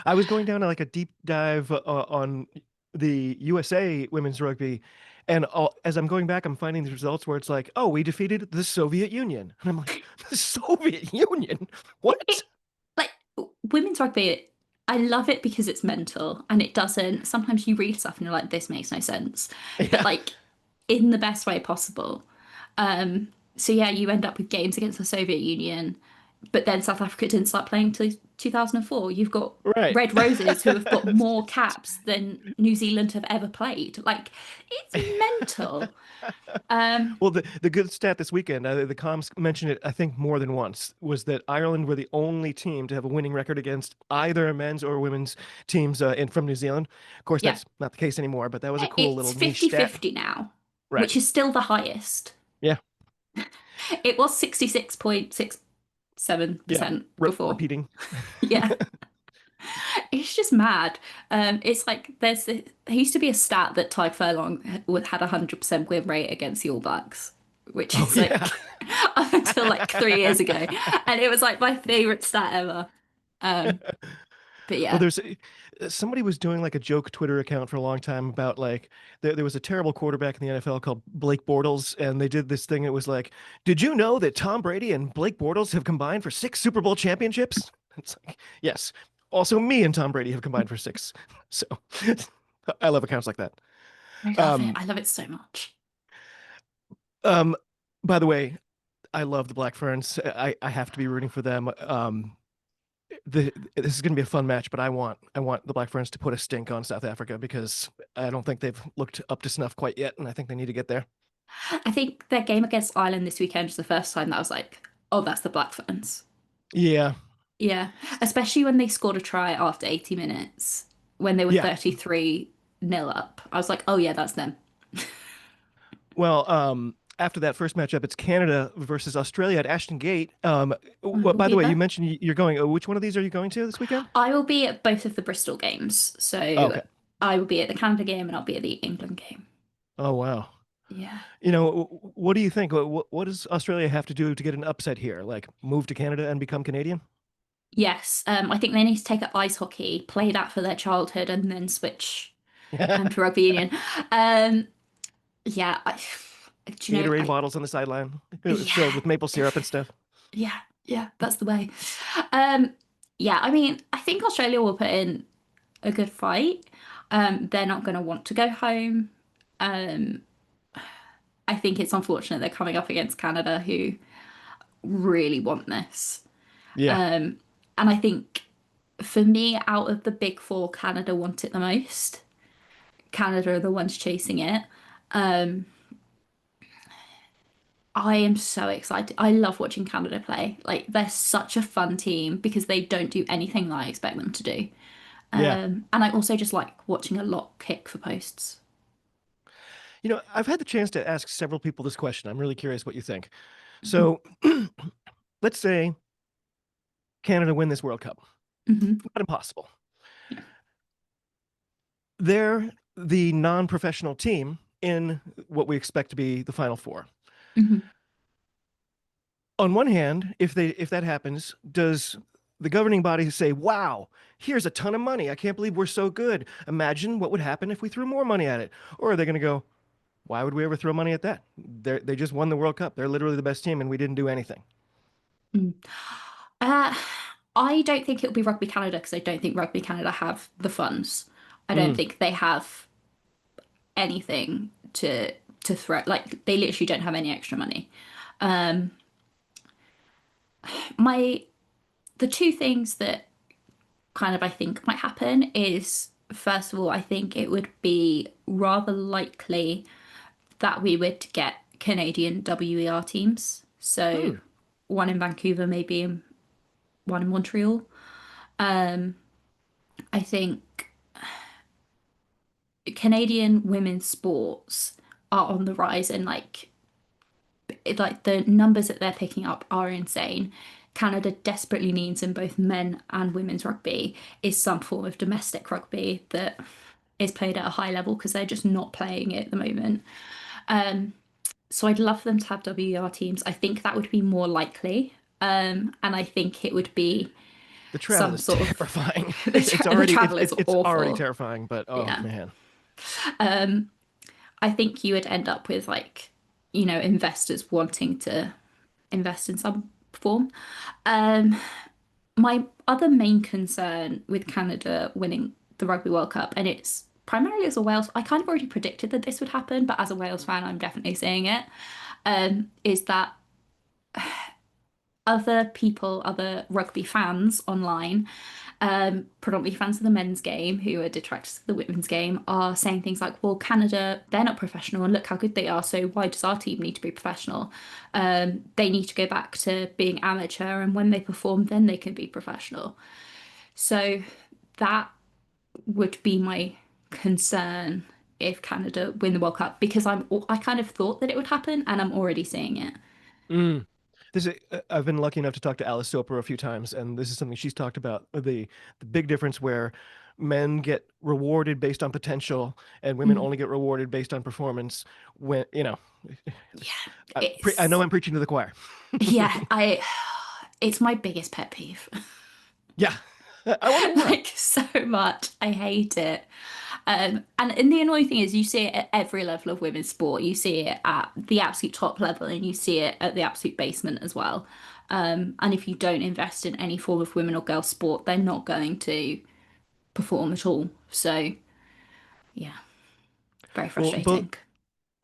[SPEAKER 1] I was going down to like a deep dive on the USA women's rugby, and as I'm going back, I'm finding these results where it's like, oh, we defeated the Soviet Union, and I'm like, the Soviet Union?
[SPEAKER 2] it,
[SPEAKER 1] What?
[SPEAKER 2] like women's rugby, I love it because it's mental and it doesn't. Sometimes you read stuff and you're like, this makes no sense, but
[SPEAKER 1] Yeah,
[SPEAKER 2] like in the best way possible. So yeah, you end up with games against the Soviet Union, but then South Africa didn't start playing until 2004. You've got
[SPEAKER 1] right.
[SPEAKER 2] Red Roses who have got more caps than New Zealand have ever played. Like it's mental. Um,
[SPEAKER 1] Well, the good stat this weekend, the comms mentioned it, I think, more than once, was that Ireland were the only team to have a winning record against either men's or women's teams from New Zealand. Of course,
[SPEAKER 2] yeah,
[SPEAKER 1] that's not the case anymore, but that was a cool
[SPEAKER 2] it's
[SPEAKER 1] little niche stat.
[SPEAKER 2] 50-50 now,
[SPEAKER 1] Right.
[SPEAKER 2] which is still the highest.
[SPEAKER 1] Yeah.
[SPEAKER 2] It was 66.67%
[SPEAKER 1] Yeah.
[SPEAKER 2] before.
[SPEAKER 1] Repeating.
[SPEAKER 2] Yeah. It's just mad. It's like there used to be a stat that Ty Furlong had 100% win rate against the All Blacks, which
[SPEAKER 1] Oh,
[SPEAKER 2] is
[SPEAKER 1] yeah.
[SPEAKER 2] like up until like 3 years ago, and it was like my favorite stat ever. Um, but
[SPEAKER 1] Well,
[SPEAKER 2] yeah,
[SPEAKER 1] there's somebody was doing like a joke Twitter account for a long time about like there was a terrible quarterback in the NFL called Blake Bortles, and they did this thing. It was like, did you know that Tom Brady and Blake Bortles have combined for six Super Bowl championships? It's like, yes. Also, me and Tom Brady have combined for six. So I love accounts like that.
[SPEAKER 2] I love it.
[SPEAKER 1] Um,
[SPEAKER 2] I love it so much.
[SPEAKER 1] um, by the way, I love the Black Ferns. I have to be rooting for them. This is going to be a fun match, but I want the Black Ferns to put a stink on South Africa because I don't think they've looked up to snuff quite yet, and I think they need to get there.
[SPEAKER 2] I think their game against Ireland this weekend was the first time that I was like, oh, that's the Black Ferns.
[SPEAKER 1] Yeah,
[SPEAKER 2] Yeah, especially when they scored a try after 80 minutes when they were
[SPEAKER 1] yeah.
[SPEAKER 2] 33 nil up. I was like, oh yeah, that's them.
[SPEAKER 1] Well, after that first matchup, it's Canada versus Australia at Ashton Gate.
[SPEAKER 2] I will
[SPEAKER 1] By
[SPEAKER 2] be
[SPEAKER 1] the way, you
[SPEAKER 2] there.
[SPEAKER 1] mentioned you're going. Which one of these are you going to this weekend?
[SPEAKER 2] I will be at both of the Bristol games.
[SPEAKER 1] Oh,
[SPEAKER 2] So
[SPEAKER 1] okay.
[SPEAKER 2] I will be at the Canada game and I'll be at the England game.
[SPEAKER 1] Oh, wow.
[SPEAKER 2] Yeah.
[SPEAKER 1] What do you think? What does Australia have to do to get an upset here? Like move to Canada and become Canadian?
[SPEAKER 2] Yes, I think they need to take up ice hockey, play that for their childhood, and then switch to rugby union. Um, yeah, do you know,
[SPEAKER 1] Gatorade bottles on the sideline filled
[SPEAKER 2] yeah,
[SPEAKER 1] with maple syrup and stuff.
[SPEAKER 2] yeah, yeah, that's the way. Um, yeah, I mean, I think Australia will put in a good fight. They're not going to want to go home. Um, I think it's unfortunate they're coming up against Canada, who really want this.
[SPEAKER 1] Yeah,
[SPEAKER 2] And I think for me, out of the big four, Canada want it the most. Canada are the ones chasing it. Um, I am so excited. I love watching Canada play. Like they're such a fun team because they don't do anything that I expect them to do.
[SPEAKER 1] yeah.
[SPEAKER 2] And I also just like watching a lot kick for posts.
[SPEAKER 1] I've had the chance to ask several people this question. I'm really curious what you think. So, let's say Canada win this World Cup.
[SPEAKER 2] Hmm.
[SPEAKER 1] Not impossible.
[SPEAKER 2] Yeah.
[SPEAKER 1] They're the non-professional team in what we expect to be the Final Four.
[SPEAKER 2] Hmm.
[SPEAKER 1] On one hand, if that happens, does the governing body say, "Wow, here's a ton of money. I can't believe we're so good. Imagine what would happen if we threw more money at it." Or are they going to go, "Why would we ever throw money at that? They just won the World Cup. They're literally the best team, and we didn't do anything."
[SPEAKER 2] Mm. Uh, I don't think it'll be Rugby Canada because I don't think Rugby Canada have the funds. I don't
[SPEAKER 1] Mm,
[SPEAKER 2] think they have anything to throw. Like they literally don't have any extra money. Um, my the two things that kind of I think might happen is first of all, I think it would be rather likely that we would get Canadian WER teams. So
[SPEAKER 1] hmm.
[SPEAKER 2] one in Vancouver, maybe one in Montreal. I think Canadian women's sports are on the rise and like the numbers that they're picking up are insane. Canada desperately needs in both men and women's rugby is some form of domestic rugby that is played at a high level because they're just not playing it at the moment. So I'd love them to have WER teams. I think that would be more likely. And I think it would be
[SPEAKER 1] The travel
[SPEAKER 2] some
[SPEAKER 1] is
[SPEAKER 2] sort of
[SPEAKER 1] terrifying. It's
[SPEAKER 2] the
[SPEAKER 1] already
[SPEAKER 2] travel is
[SPEAKER 1] it's already
[SPEAKER 2] awful.
[SPEAKER 1] terrifying, but oh
[SPEAKER 2] Yeah.
[SPEAKER 1] man.
[SPEAKER 2] I think you would end up with investors wanting to invest in some form. Um, my other main concern with Canada winning the Rugby World Cup, and it's primarily as a Wales, I kind of already predicted that this would happen, but as a Wales fan, I'm definitely seeing it, is that other people, other rugby fans online, predominantly fans of the men's game who are detractors of the women's game, are saying things like, well, Canada, they're not professional and look how good they are. So why does our team need to be professional? They need to go back to being amateur and when they perform, then they can be professional. So that would be my concern if Canada win the World Cup because I kind of thought that it would happen and I'm already seeing it.
[SPEAKER 1] Mm. I've been lucky enough to talk to Alice Soper a few times, and this is something she's talked about the big difference where men get rewarded based on potential and women
[SPEAKER 2] Mm.
[SPEAKER 1] only get rewarded based on performance. When
[SPEAKER 2] Yeah,
[SPEAKER 1] I know
[SPEAKER 2] it's
[SPEAKER 1] I'm preaching to the choir.
[SPEAKER 2] yeah, I it's my biggest pet peeve.
[SPEAKER 1] Yeah, I wonder why.
[SPEAKER 2] Like so much. I hate it. And the annoying thing is you see it at every level of women's sport. You see it at the absolute top level and you see it at the absolute basement as well. And if you don't invest in any form of women or girls sport, they're not going to perform at all. So yeah, very
[SPEAKER 1] Well, both
[SPEAKER 2] frustrating.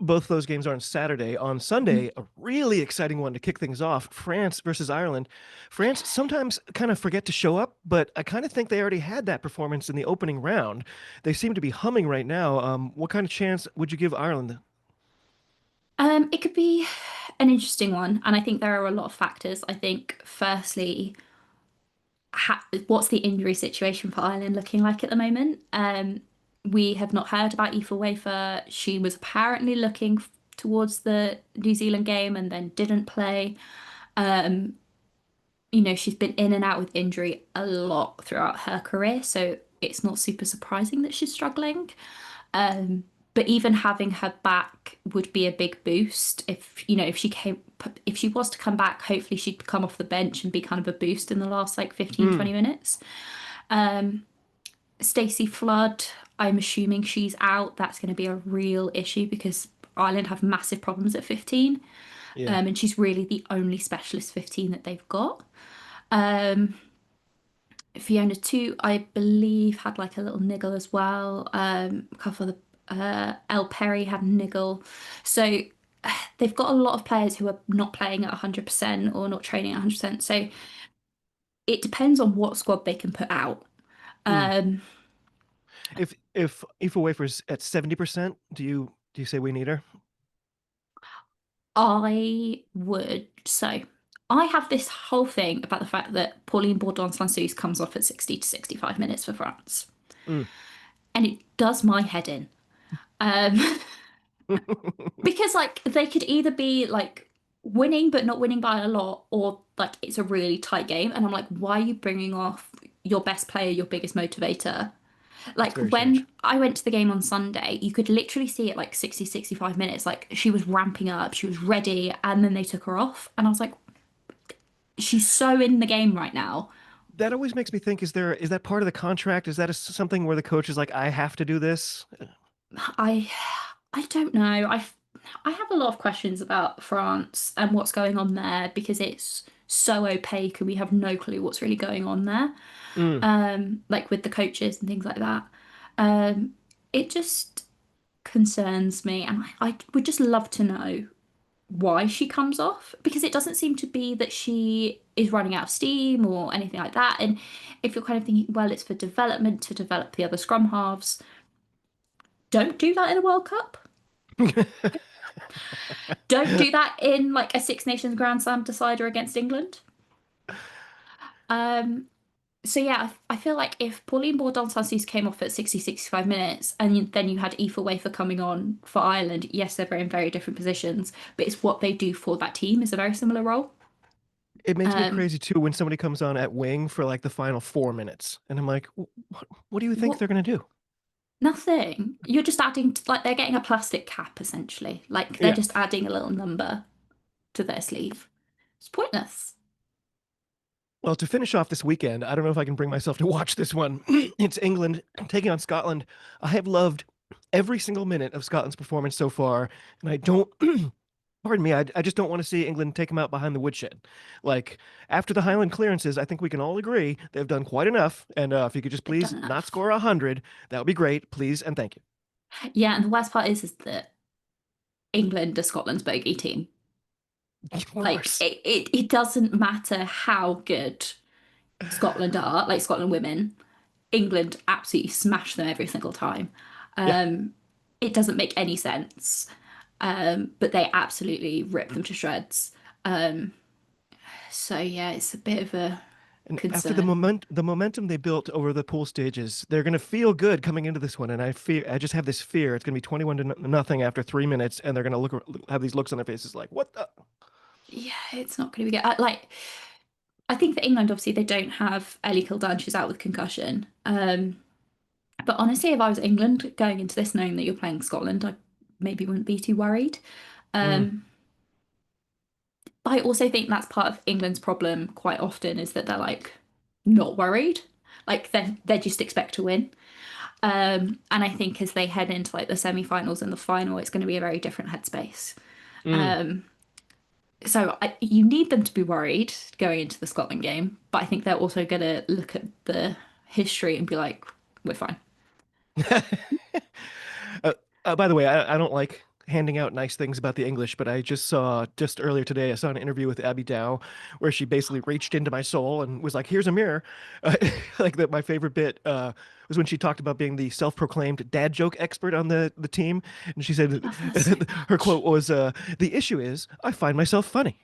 [SPEAKER 1] both those games are on Saturday. On
[SPEAKER 2] Mhm.
[SPEAKER 1] Sunday, a really exciting one to kick things off, France versus Ireland. France sometimes kind of forget to show up, but I kind of think they already had that performance in the opening round. They seem to be humming right now. What kind of chance would you give Ireland?
[SPEAKER 2] It could be an interesting one, and I think there are a lot of factors. I think, firstly, what's the injury situation for Ireland looking like at the moment? We have not heard about Aoife Wafer. She was apparently looking towards the New Zealand game and then didn't play. Um, she's been in and out with injury a lot throughout her career, so it's not super surprising that she's struggling. Um, but even having her back would be a big boost if she was to come back, hopefully she'd come off the bench and be kind of a boost in the last like 15,
[SPEAKER 1] Mm,
[SPEAKER 2] 20 minutes. Stacey Flood, I'm assuming she's out. That's going to be a real issue because Ireland have massive problems at 15.
[SPEAKER 1] yeah.
[SPEAKER 2] And she's really the only specialist 15 that they've got. Um, Fiona too, I believe, had like a little niggle as well. A couple of the El Perry had a niggle. So they've got a lot of players who are not playing at 100% or not training at 100%. So it depends on what squad they can put out.
[SPEAKER 1] Mm.
[SPEAKER 2] Um,
[SPEAKER 1] If Aoife Wafer's at 70%, do you say we need her?
[SPEAKER 2] I would. So I have this whole thing about the fact that Pauline Bourdon-Sansus comes off at 60 to 65 minutes for France.
[SPEAKER 1] Mm.
[SPEAKER 2] And it does my head in. Um, because like they could either be like winning but not winning by a lot, or like it's a really tight game. And I'm like, why are you bringing off your best player, your biggest motivator?
[SPEAKER 1] It's
[SPEAKER 2] Like
[SPEAKER 1] very strange.
[SPEAKER 2] when I went to the game on Sunday, you could literally see it like 60, 65 minutes. Like she was ramping up, she was ready, and then they took her off. And I was like, she's so in the game right now.
[SPEAKER 1] That always makes me think, is that part of the contract? Is that something where the coach is like, I have to do this?
[SPEAKER 2] I I don't know. I have a lot of questions about France and what's going on there because it's so opaque and we have no clue what's really going on there.
[SPEAKER 1] Mm.
[SPEAKER 2] Like with the coaches and things like that. Um, it just concerns me, and I would just love to know why she comes off because it doesn't seem to be that she is running out of steam or anything like that. And if you're kind of thinking, well, it's for development to develop the other scrum halves, don't do that in a World Cup. Don't do that in like a Six Nations Grand Slam decider against England. Um, so yeah, I feel like if Pauline Bourdon-Sansus came off at 60, 65 minutes and then you had Aoife Wafer coming on for Ireland, yes, they're in very different positions, but it's what they do for that team is a very similar role.
[SPEAKER 1] It makes me
[SPEAKER 2] Um,
[SPEAKER 1] crazy too when somebody comes on at wing for like the final 4 minutes, and I'm like, what do you think
[SPEAKER 2] what
[SPEAKER 1] they're gonna do?
[SPEAKER 2] Nothing. You're just adding like they're getting a plastic cap essentially. Like they're
[SPEAKER 1] Yeah.
[SPEAKER 2] just adding a little number to their sleeve. It's pointless.
[SPEAKER 1] Well, to finish off this weekend, I don't know if I can bring myself to watch this one. It's England taking on Scotland. I have loved every single minute of Scotland's performance so far, and I don't, pardon me, I just don't want to see England take them out behind the woodshed. Like, after the Highland clearances, I think we can all agree they've done quite enough. And if you could just
[SPEAKER 2] They've done
[SPEAKER 1] please not
[SPEAKER 2] enough.
[SPEAKER 1] score 100, that would be great. Please and thank you.
[SPEAKER 2] Yeah, and the worst part is that England are Scotland's bogey team.
[SPEAKER 1] Of
[SPEAKER 2] Like
[SPEAKER 1] course.
[SPEAKER 2] it doesn't matter how good Scotland are, like Scotland women, England absolutely smash them every single time.
[SPEAKER 1] Yeah.
[SPEAKER 2] Um, it doesn't make any sense. But they absolutely rip them to shreds. Um, so yeah, it's a bit of a
[SPEAKER 1] And after
[SPEAKER 2] concern.
[SPEAKER 1] the momentum they built over the pool stages, they're going to feel good coming into this one. And I just have this fear it's going to be 21 to nothing after 3 minutes, and they're going to have these looks on their faces like, what the?
[SPEAKER 2] Yeah, it's not going to be good. I think for England, obviously, they don't have Ellie Kildane. She's out with concussion. But honestly, if I was England going into this knowing that you're playing Scotland, I maybe wouldn't be too worried.
[SPEAKER 1] Mm,
[SPEAKER 2] Um, I also think that's part of England's problem quite often is that they're like not worried. Like they just expect to win. And I think as they head into like the semi-finals and the final, it's going to be a very different headspace.
[SPEAKER 1] mm.
[SPEAKER 2] Um, you need them to be worried going into the Scotland game, but I think they're also going to look at the history and be like, we're fine.
[SPEAKER 1] Uh, by the way, I don't like handing out nice things about the English, but I just earlier today, I saw an interview with Abby Dow where she basically reached into my soul and was like, "Here's a mirror." Like that, my favorite bit was when she talked about being the self-proclaimed dad joke expert on the team, and she said
[SPEAKER 2] Love her so
[SPEAKER 1] her
[SPEAKER 2] much.
[SPEAKER 1] quote was, "The issue is I find myself funny."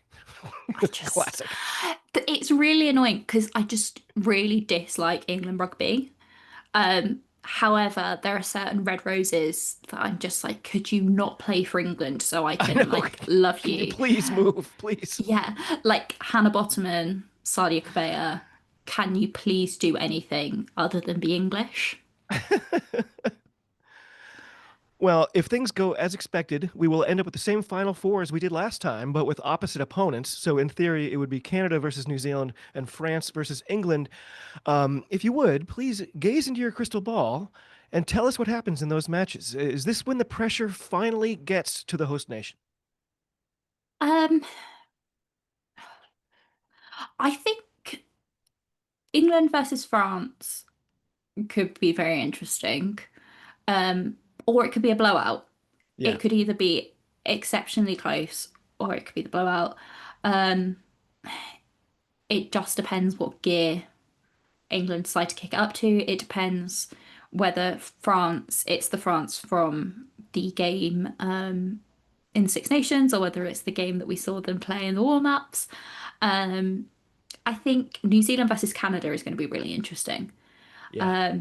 [SPEAKER 2] I just,
[SPEAKER 1] Classic.
[SPEAKER 2] it's really annoying because I just really dislike England rugby. However, there are certain red roses that I'm just like, could you not play for England so I
[SPEAKER 1] I
[SPEAKER 2] can
[SPEAKER 1] know.
[SPEAKER 2] like love
[SPEAKER 1] Can you
[SPEAKER 2] you?
[SPEAKER 1] please move, please?
[SPEAKER 2] Yeah, like Hannah Bottoman, Sadia Kabea, can you please do anything other than be English?
[SPEAKER 1] Well, if things go as expected, we will end up with the same Final Four as we did last time, but with opposite opponents. So, in theory, it would be Canada versus New Zealand and France versus England. If you would, please gaze into your crystal ball and tell us what happens in those matches. Is this when the pressure finally gets to the host nation?
[SPEAKER 2] Um, I think England versus France could be very interesting. Um, or it could be a blowout. It
[SPEAKER 1] Yeah.
[SPEAKER 2] could either be exceptionally close or it could be the blowout. Um, it just depends what gear England decide to kick it up to. It depends whether it's the France from the game in Six Nations or whether it's the game that we saw them play in the warm-ups. Um, I think New Zealand versus Canada is going to be really interesting.
[SPEAKER 1] Yeah.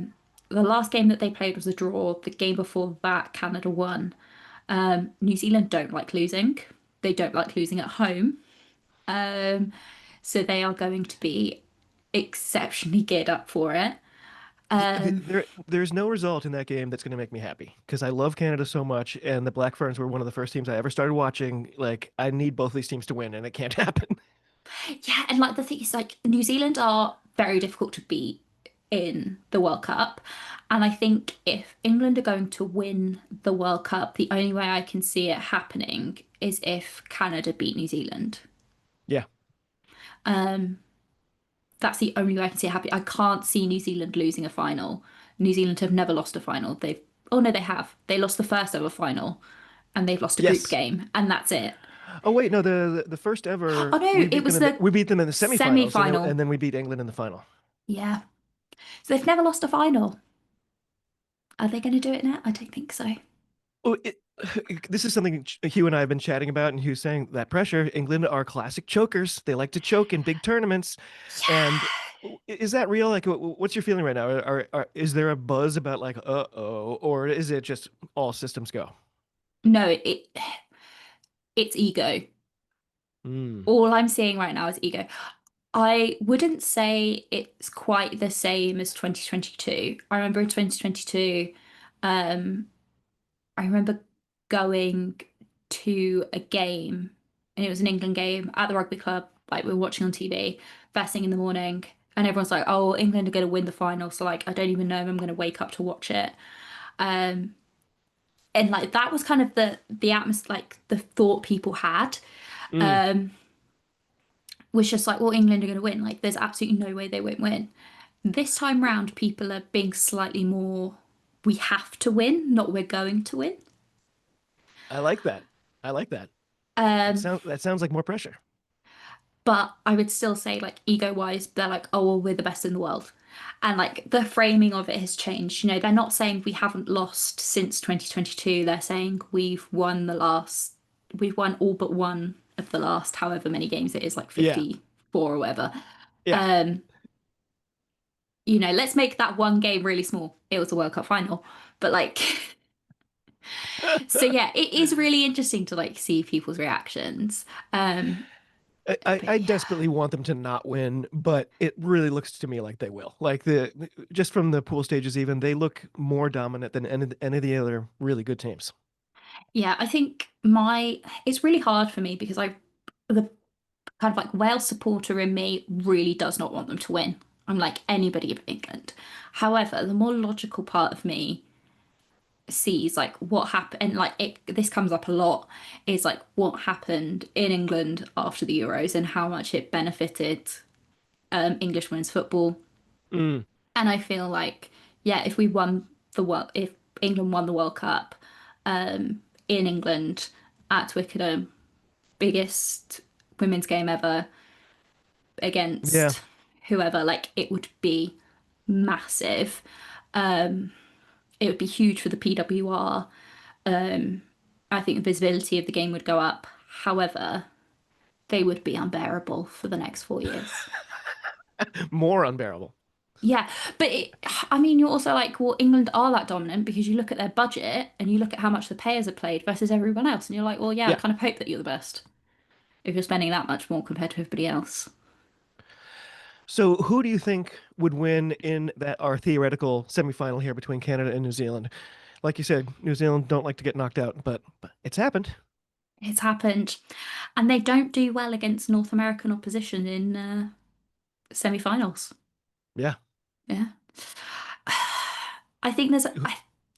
[SPEAKER 2] The last game that they played was a draw. The game before that, Canada won. New Zealand don't like losing. They don't like losing at home. Um, so they are going to be exceptionally geared up for it.
[SPEAKER 1] There's no result in that game that's going to make me happy because I love Canada so much, and the Black Ferns were one of the first teams I ever started watching. Like, I need both these teams to win, and it can't happen.
[SPEAKER 2] Yeah, and like the thing is, like New Zealand are very difficult to beat in the World Cup. And I think if England are going to win the World Cup, the only way I can see it happening is if Canada beat New Zealand.
[SPEAKER 1] Yeah.
[SPEAKER 2] Um, that's the only way I can see it happening. I can't see New Zealand losing a final. New Zealand have never lost a final. Oh no, they have. They lost the first ever final and they've lost a group
[SPEAKER 1] Yes.
[SPEAKER 2] game and that's it.
[SPEAKER 1] Oh wait, no, the first ever
[SPEAKER 2] Oh no, it was the
[SPEAKER 1] we beat them in the semifinals, and
[SPEAKER 2] semi-final.
[SPEAKER 1] then we beat England in the final.
[SPEAKER 2] Yeah. So they've never lost a final. Are they going to do it now? I don't think so.
[SPEAKER 1] Oh, this is something Hugh and I have been chatting about, and Hugh saying that pressure. England are classic chokers. They like to choke in big tournaments, and
[SPEAKER 2] Yeah.
[SPEAKER 1] is that real? Like, what's your feeling right now? Is there a buzz about like, uh-oh, or is it just all systems go?
[SPEAKER 2] No, it's ego.
[SPEAKER 1] Mm.
[SPEAKER 2] All I'm seeing right now is ego. I wouldn't say it's quite the same as 2022. I remember in 2022, um, I remember going to a game, and it was an England game at the rugby club, like we were watching on TV, first thing in the morning, and everyone's like, "Oh, England are going to win the final." So like, I don't even know if I'm going to wake up to watch it. Um, and like that was kind of the atmosphere, like the thought people had.
[SPEAKER 1] Mm.
[SPEAKER 2] Um, was just like, well, England are going to win. Like, there's absolutely no way they won't win. This time round, people are being slightly more, we have to win, not we're going to win.
[SPEAKER 1] I like that. I like that.
[SPEAKER 2] Um,
[SPEAKER 1] That sounds like more pressure.
[SPEAKER 2] but I would still say, like, ego wise, they're like, oh, well, we're the best in the world. And like the framing of it has changed. You know, they're not saying we haven't lost since 2022. They're saying we've won all but one of the last however many games it is, like
[SPEAKER 1] Yeah.
[SPEAKER 2] 54 or whatever.
[SPEAKER 1] Yeah.
[SPEAKER 2] Um, you know, let's make that one game really small. It was a World Cup final. But like, so yeah, it is really interesting to like see people's reactions. Um,
[SPEAKER 1] I
[SPEAKER 2] but yeah.
[SPEAKER 1] desperately want them to not win, but it really looks to me like they will. Like the just from the pool stages, even they look more dominant than any of the other really good teams.
[SPEAKER 2] Yeah, I think it's really hard for me because the kind of like Wales supporter in me really does not want them to win. I'm like anybody but England. However, the more logical part of me sees like what happened, and like this comes up a lot, is like what happened in England after the Euros and how much it benefited English women's football.
[SPEAKER 1] Mm,
[SPEAKER 2] And I feel like, yeah, if England won the World Cup in England at Twickenham, biggest women's game ever
[SPEAKER 1] yeah,
[SPEAKER 2] against whoever, like it would be massive. It would be huge for the PWR. I think the visibility of the game would go up. However, they would be unbearable for the next 4 years.
[SPEAKER 1] more unbearable.
[SPEAKER 2] Yeah, but I mean, you're also like, well, England are that dominant because you look at their budget and you look at how much the players have played versus everyone else, and you're like, well, yeah, I
[SPEAKER 1] Yeah.
[SPEAKER 2] kind of hope that you're the best if you're spending that much more compared to everybody else.
[SPEAKER 1] So who do you think would win in that our theoretical semifinal here between Canada and New Zealand? Like you said, New Zealand don't like to get knocked out, but it's happened.
[SPEAKER 2] It's happened, and they don't do well against North American opposition in semi-finals.
[SPEAKER 1] Yeah.
[SPEAKER 2] Yeah. I think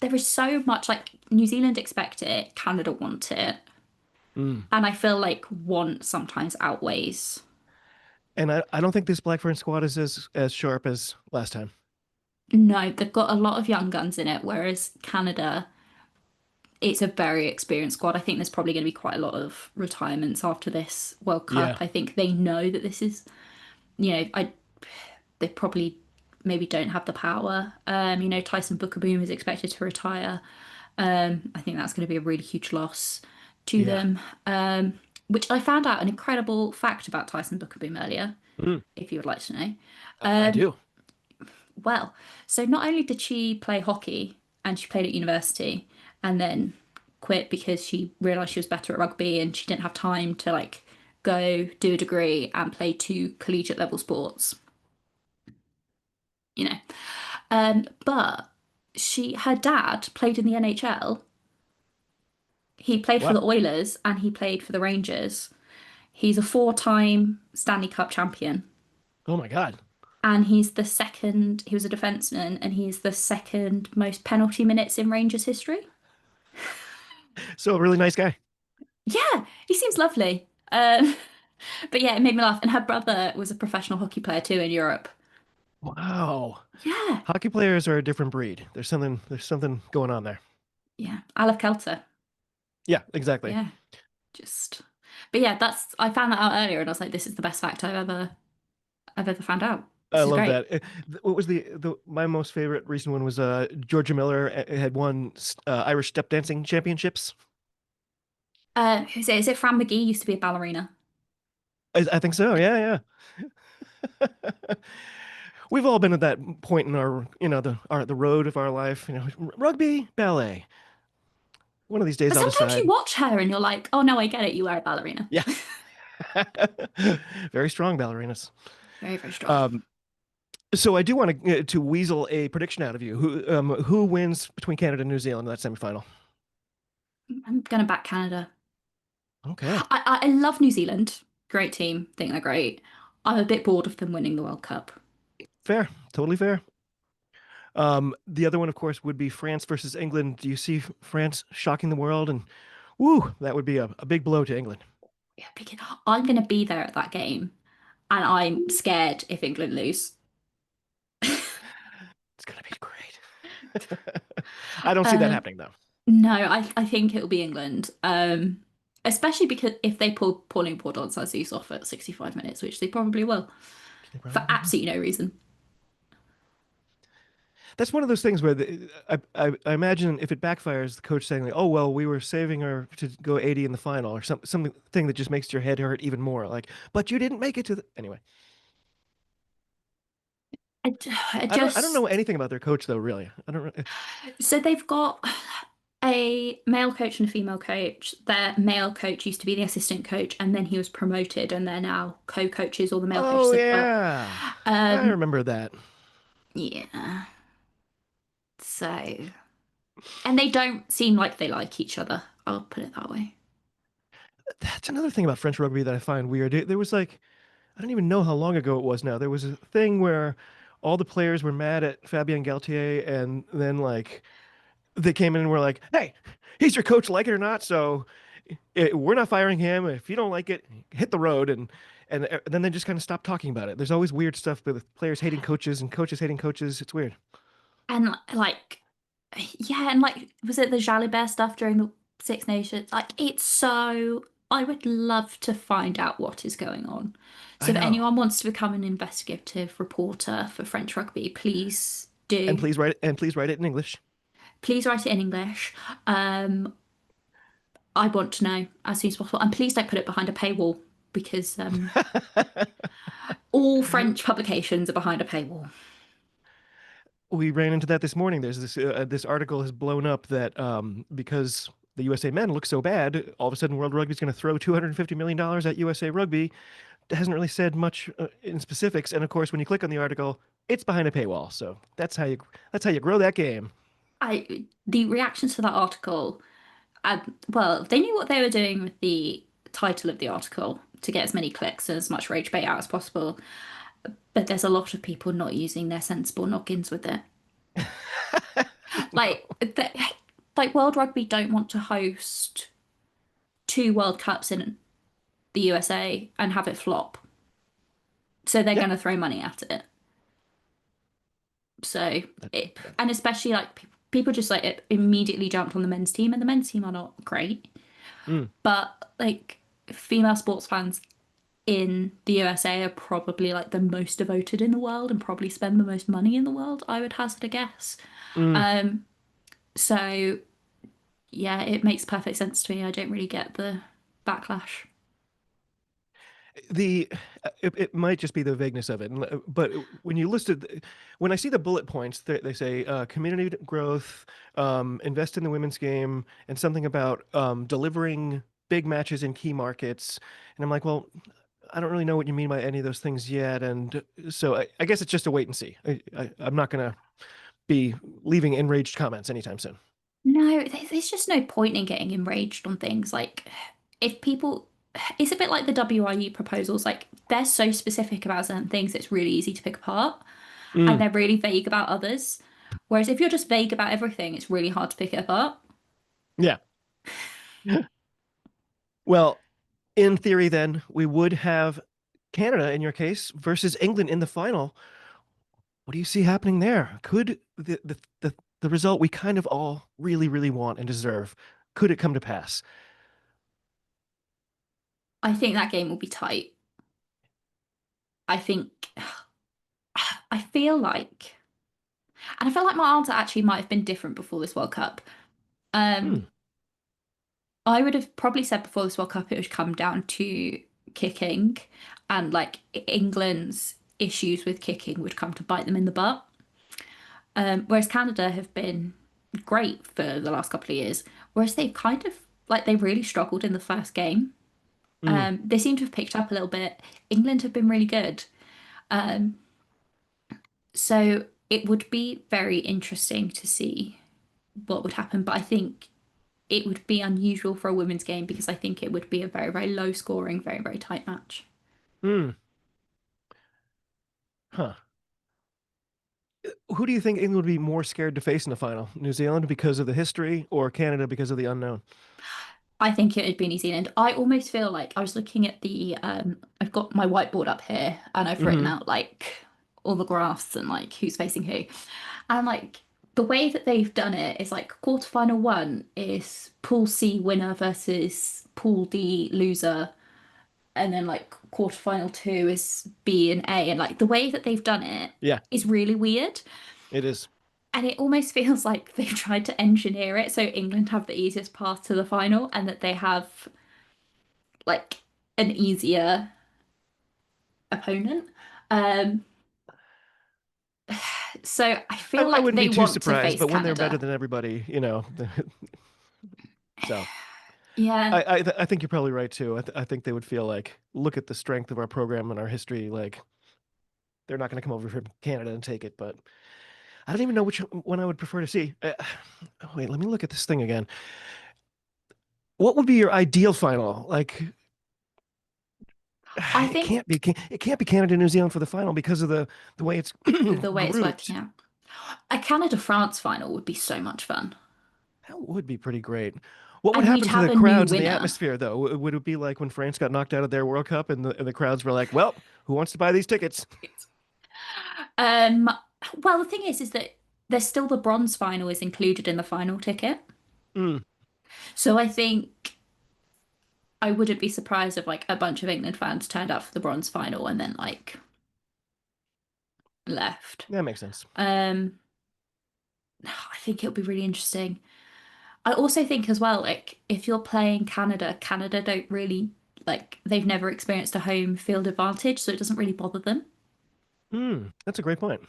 [SPEAKER 2] there is so much like New Zealand expect it, Canada want it,
[SPEAKER 1] Mm.
[SPEAKER 2] and I feel like want sometimes outweighs.
[SPEAKER 1] And I don't think this Blackburn squad is as sharp as last time.
[SPEAKER 2] No, they've got a lot of young guns in it, whereas Canada, it's a very experienced squad. I think there's probably going to be quite a lot of retirements after this World Cup.
[SPEAKER 1] Yeah.
[SPEAKER 2] I think they know that this is, they probably maybe don't have the power. Tyson Booker is expected to retire. I think that's going to be a really huge loss to
[SPEAKER 1] Yeah.
[SPEAKER 2] them. Which I found out an incredible fact about Tyson Booker earlier,
[SPEAKER 1] Mm.
[SPEAKER 2] if you would like to know.
[SPEAKER 1] I do.
[SPEAKER 2] Well, so not only did she play hockey and she played at university and then quit because she realized she was better at rugby and she didn't have time to like go do a degree and play two collegiate level sports, you know. But her dad played in the NHL. He played for
[SPEAKER 1] Wow.
[SPEAKER 2] the Oilers and he played for the Rangers. He's a four-time Stanley Cup champion.
[SPEAKER 1] Oh my God.
[SPEAKER 2] And he was a defenseman, and he's the second most penalty minutes in Rangers history.
[SPEAKER 1] So a really nice guy.
[SPEAKER 2] Yeah, he seems lovely. But yeah, it made me laugh. And her brother was a professional hockey player too in Europe.
[SPEAKER 1] Wow.
[SPEAKER 2] Yeah,
[SPEAKER 1] Hockey players are a different breed. There's something going on there.
[SPEAKER 2] yeah. I love Kelter.
[SPEAKER 1] Yeah, exactly.
[SPEAKER 2] Yeah, just. But yeah, I found that out earlier, and I was like, this is the best fact I've ever found out.
[SPEAKER 1] I
[SPEAKER 2] This is
[SPEAKER 1] love
[SPEAKER 2] great.
[SPEAKER 1] that. What was the my most favorite recent one was Georgia Miller had won Irish step dancing championships.
[SPEAKER 2] Is it Fran McGee used to be a ballerina?
[SPEAKER 1] I think so. Yeah, yeah. We've all been at that point in our, the road of our life, rugby, ballet. One of these days
[SPEAKER 2] But
[SPEAKER 1] I'll
[SPEAKER 2] sometimes you
[SPEAKER 1] decide.
[SPEAKER 2] watch her and you're like, oh no, I get it. You are a ballerina.
[SPEAKER 1] Yeah. Very strong ballerinas.
[SPEAKER 2] Very, very strong.
[SPEAKER 1] Um, so I do want to weasel a prediction out of you. Who wins between Canada and New Zealand in that semifinal?
[SPEAKER 2] I'm gonna back Canada.
[SPEAKER 1] Okay.
[SPEAKER 2] I love New Zealand. Great team. Think they're great. I'm a bit bored of them winning the World Cup.
[SPEAKER 1] Fair. Totally fair. The other one, of course, would be France versus England. Do you see France shocking the world? And woo, that would be a big blow to England.
[SPEAKER 2] Yeah, because I'm gonna be there at that game, and I'm scared if England lose.
[SPEAKER 1] It's gonna be great. I don't see that
[SPEAKER 2] Uh,
[SPEAKER 1] happening though.
[SPEAKER 2] no, I think it'll be England. Especially because if they pull Pauline Pordon-Sazouz off at 65 minutes, which they probably will,
[SPEAKER 1] They
[SPEAKER 2] for
[SPEAKER 1] probably will.
[SPEAKER 2] absolutely no reason.
[SPEAKER 1] That's one of those things where I imagine if it backfires, the coach saying like, "Oh well, we were saving her to go 80 in the final," or something that just makes your head hurt even more. Like, but you didn't make it to the anyway.
[SPEAKER 2] I
[SPEAKER 1] I don't know
[SPEAKER 2] just
[SPEAKER 1] anything about their coach though. Really, I don't.
[SPEAKER 2] so they've got a male coach and a female coach. Their male coach used to be the assistant coach, and then he was promoted, and they're now co-coaches, or the male coach
[SPEAKER 1] Oh
[SPEAKER 2] said, well,
[SPEAKER 1] yeah, I
[SPEAKER 2] um,
[SPEAKER 1] remember that.
[SPEAKER 2] yeah. So, and they don't seem like they like each other. I'll put it that way.
[SPEAKER 1] That's another thing about French rugby that I find weird. There was like I don't even know how long ago it was now. There was a thing where all the players were mad at Fabien Galtier, and then like they came in and were like, "Hey, he's your coach, like it or not. So we're not firing him. If you don't like it, hit the road." And then they just kind of stopped talking about it. There's always weird stuff with players hating coaches and coaches hating coaches. It's weird.
[SPEAKER 2] And like, yeah, and like, was it the Jalibert stuff during the Six Nations? Like, it's so. I would love to find out what is going on.
[SPEAKER 1] I
[SPEAKER 2] So, if
[SPEAKER 1] know.
[SPEAKER 2] anyone wants to become an investigative reporter for French rugby, please
[SPEAKER 1] And
[SPEAKER 2] do.
[SPEAKER 1] please write it in English.
[SPEAKER 2] Please write it in English. Um, I want to know as soon as possible, and please don't put it behind a paywall because all French publications are behind a paywall.
[SPEAKER 1] we ran into that this morning. There's this article has blown up that because the USA men look so bad, all of a sudden World Rugby is going to throw $250 million at USA Rugby. It hasn't really said much in specifics, and of course, when you click on the article, it's behind a paywall. So that's how you grow that game.
[SPEAKER 2] The reactions to that article, well, they knew what they were doing with the title of the article to get as many clicks and as much rage bait out as possible. But there's a lot of people not using their sensible noggins with it.
[SPEAKER 1] No.
[SPEAKER 2] Like, like World Rugby don't want to host two World Cups in the USA and have it flop. So they're
[SPEAKER 1] Yeah,
[SPEAKER 2] going to throw money at it. So
[SPEAKER 1] that,
[SPEAKER 2] it,
[SPEAKER 1] that-
[SPEAKER 2] and especially like people just like it immediately jumped on the men's team, and the men's team are not great,
[SPEAKER 1] mm,
[SPEAKER 2] but like female sports fans in the USA are probably like the most devoted in the world and probably spend the most money in the world, I would hazard a guess.
[SPEAKER 1] mm.
[SPEAKER 2] Um, so yeah, it makes perfect sense to me. I don't really get the backlash.
[SPEAKER 1] The it might just be the vagueness of it, but when you listed, when I see the bullet points, they say community growth, invest in the women's game, and something about delivering big matches in key markets, and I'm like, well, I don't really know what you mean by any of those things yet, and so I guess it's just a wait and see. I'm not gonna be leaving enraged comments anytime soon.
[SPEAKER 2] No, there's just no point in getting enraged on things. Like, if people, it's a bit like the WIU proposals. Like, they're so specific about certain things, it's really easy to pick apart, and
[SPEAKER 1] Mm,
[SPEAKER 2] they're really vague about others. Whereas if you're just vague about everything, it's really hard to pick it apart.
[SPEAKER 1] yeah. Well, in theory, then we would have Canada in your case versus England in the final. What do you see happening there? Could the result we kind of all really, really want and deserve, could it come to pass?
[SPEAKER 2] I think that game will be tight. I think, I feel like, and I feel like my answer actually might have been different before this World Cup.
[SPEAKER 1] Hmm.
[SPEAKER 2] Um, I would have probably said before this World Cup it would come down to kicking, and like England's issues with kicking would come to bite them in the butt. Whereas Canada have been great for the last couple of years, whereas they've kind of like they really struggled in the first game.
[SPEAKER 1] Hmm.
[SPEAKER 2] They seem to have picked up a little bit. England have been really good. Um, so it would be very interesting to see what would happen. But I think it would be unusual for a women's game because I think it would be a very, very low scoring, very, very tight match.
[SPEAKER 1] Hmm. Huh. Who do you think England would be more scared to face in the final? New Zealand because of the history or Canada because of the unknown?
[SPEAKER 2] I think it would be New Zealand. I almost feel like I was looking at I've got my whiteboard up here and I've written
[SPEAKER 1] Hmm.
[SPEAKER 2] out like all the graphs and like who's facing who. And like the way that they've done it is like quarterfinal one is Pool C winner versus Pool D loser. And then like quarterfinal two is B and A. And like the way that they've done it
[SPEAKER 1] Yeah,
[SPEAKER 2] is really weird.
[SPEAKER 1] it is.
[SPEAKER 2] And it almost feels like they've tried to engineer it so England have the easiest path to the final and that they have like an easier opponent. Um, so I feel
[SPEAKER 1] I
[SPEAKER 2] like
[SPEAKER 1] wouldn't
[SPEAKER 2] they
[SPEAKER 1] be too
[SPEAKER 2] want to
[SPEAKER 1] surprised,
[SPEAKER 2] face
[SPEAKER 1] but when they're better
[SPEAKER 2] Canada.
[SPEAKER 1] than everybody. So
[SPEAKER 2] Yeah,
[SPEAKER 1] I think you're probably right too. I think they would feel like, look at the strength of our program and our history. Like they're not going to come over from Canada and take it. But I don't even know which one I would prefer to see. Wait, let me look at this thing again. What would be your ideal final? Like
[SPEAKER 2] I
[SPEAKER 1] it
[SPEAKER 2] think
[SPEAKER 1] can't be Canada and New Zealand for the final because of the way it's
[SPEAKER 2] the way it's working
[SPEAKER 1] grouped.
[SPEAKER 2] out, a Canada-France final would be so much fun.
[SPEAKER 1] That would be pretty great. What would
[SPEAKER 2] And we'd
[SPEAKER 1] happen to
[SPEAKER 2] have
[SPEAKER 1] the
[SPEAKER 2] a new
[SPEAKER 1] crowds and the
[SPEAKER 2] winner.
[SPEAKER 1] atmosphere, though? Would it be like when France got knocked out of their World Cup and the crowds were like, "Well, who wants to buy these tickets?"
[SPEAKER 2] Um, well, the thing is that there's still the bronze final is included in the final ticket.
[SPEAKER 1] Mm,
[SPEAKER 2] So I think I wouldn't be surprised if like a bunch of England fans turned up for the bronze final and then like left.
[SPEAKER 1] that makes sense.
[SPEAKER 2] Um, I think it'll be really interesting. I also think as well, like if you're playing Canada, Canada don't really like they've never experienced a home field advantage, so it doesn't really bother them.
[SPEAKER 1] That's a great point.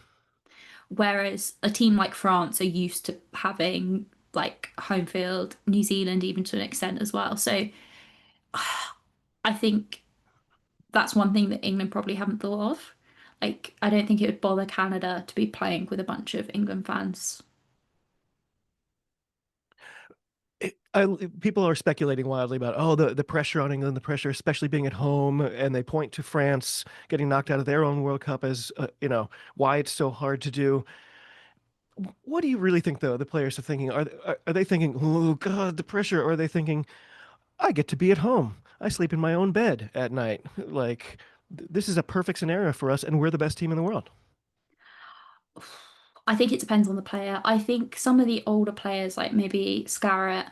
[SPEAKER 2] Whereas a team like France are used to having like home field, New Zealand even to an extent as well. So I think that's one thing that England probably haven't thought of. Like, I don't think it would bother Canada to be playing with a bunch of England fans.
[SPEAKER 1] People are speculating wildly about the pressure on England, the pressure, especially being at home, and they point to France getting knocked out of their own World Cup as why it's so hard to do. What do you really think though the players are thinking? Are they thinking, oh God, the pressure, or are they thinking, I get to be at home, I sleep in my own bed at night, like this is a perfect scenario for us, and we're the best team in the world.
[SPEAKER 2] I think it depends on the player. I think some of the older players, like maybe Scarrett,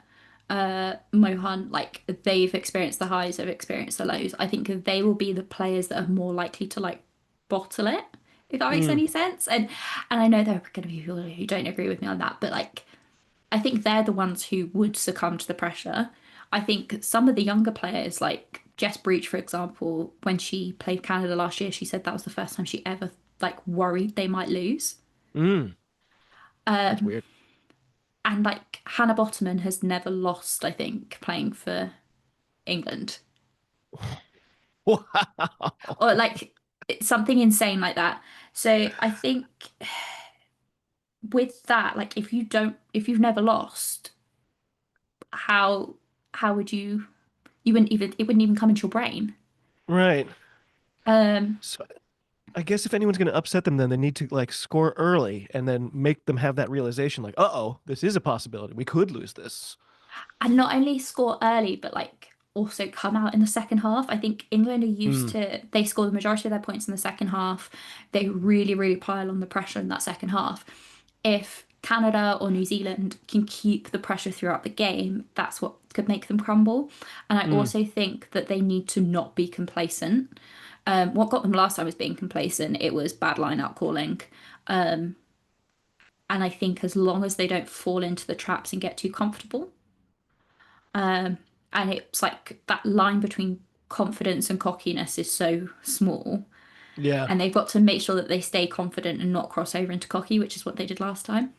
[SPEAKER 2] Mohan, like they've experienced the highs, they've experienced the lows. I think they will be the players that are more likely to like bottle it, if that makes
[SPEAKER 1] Mm,
[SPEAKER 2] any sense. And I know there are going to be people who don't agree with me on that, but like I think they're the ones who would succumb to the pressure. I think some of the younger players, like Jess Breach, for example, when she played Canada last year, she said that was the first time she ever like worried they might lose.
[SPEAKER 1] mm, that's
[SPEAKER 2] Um,
[SPEAKER 1] weird.
[SPEAKER 2] and like Hannah Bottoman has never lost, I think, playing for England.
[SPEAKER 1] Wow.
[SPEAKER 2] Or like it's something insane like that. So I think with that, like if you've never lost, how would you wouldn't even it wouldn't even come into your brain.
[SPEAKER 1] Right.
[SPEAKER 2] Um,
[SPEAKER 1] So I guess if anyone's going to upset them, then they need to like score early and then make them have that realization, like, uh-oh, this is a possibility. We could lose this.
[SPEAKER 2] and not only score early, but like also come out in the second half. I think England are used
[SPEAKER 1] Mm,
[SPEAKER 2] to they score the majority of their points in the second half. They really, really pile on the pressure in that second half. If Canada or New Zealand can keep the pressure throughout the game, that's what could make them crumble. And I
[SPEAKER 1] mm,
[SPEAKER 2] also think that they need to not be complacent. What got them last time was being complacent. It was bad line-out calling. And I think as long as they don't fall into the traps and get too comfortable, and it's like that line between confidence and cockiness is so small.
[SPEAKER 1] yeah.
[SPEAKER 2] And they've got to make sure that they stay confident and not cross over into cocky, which is what they did last time.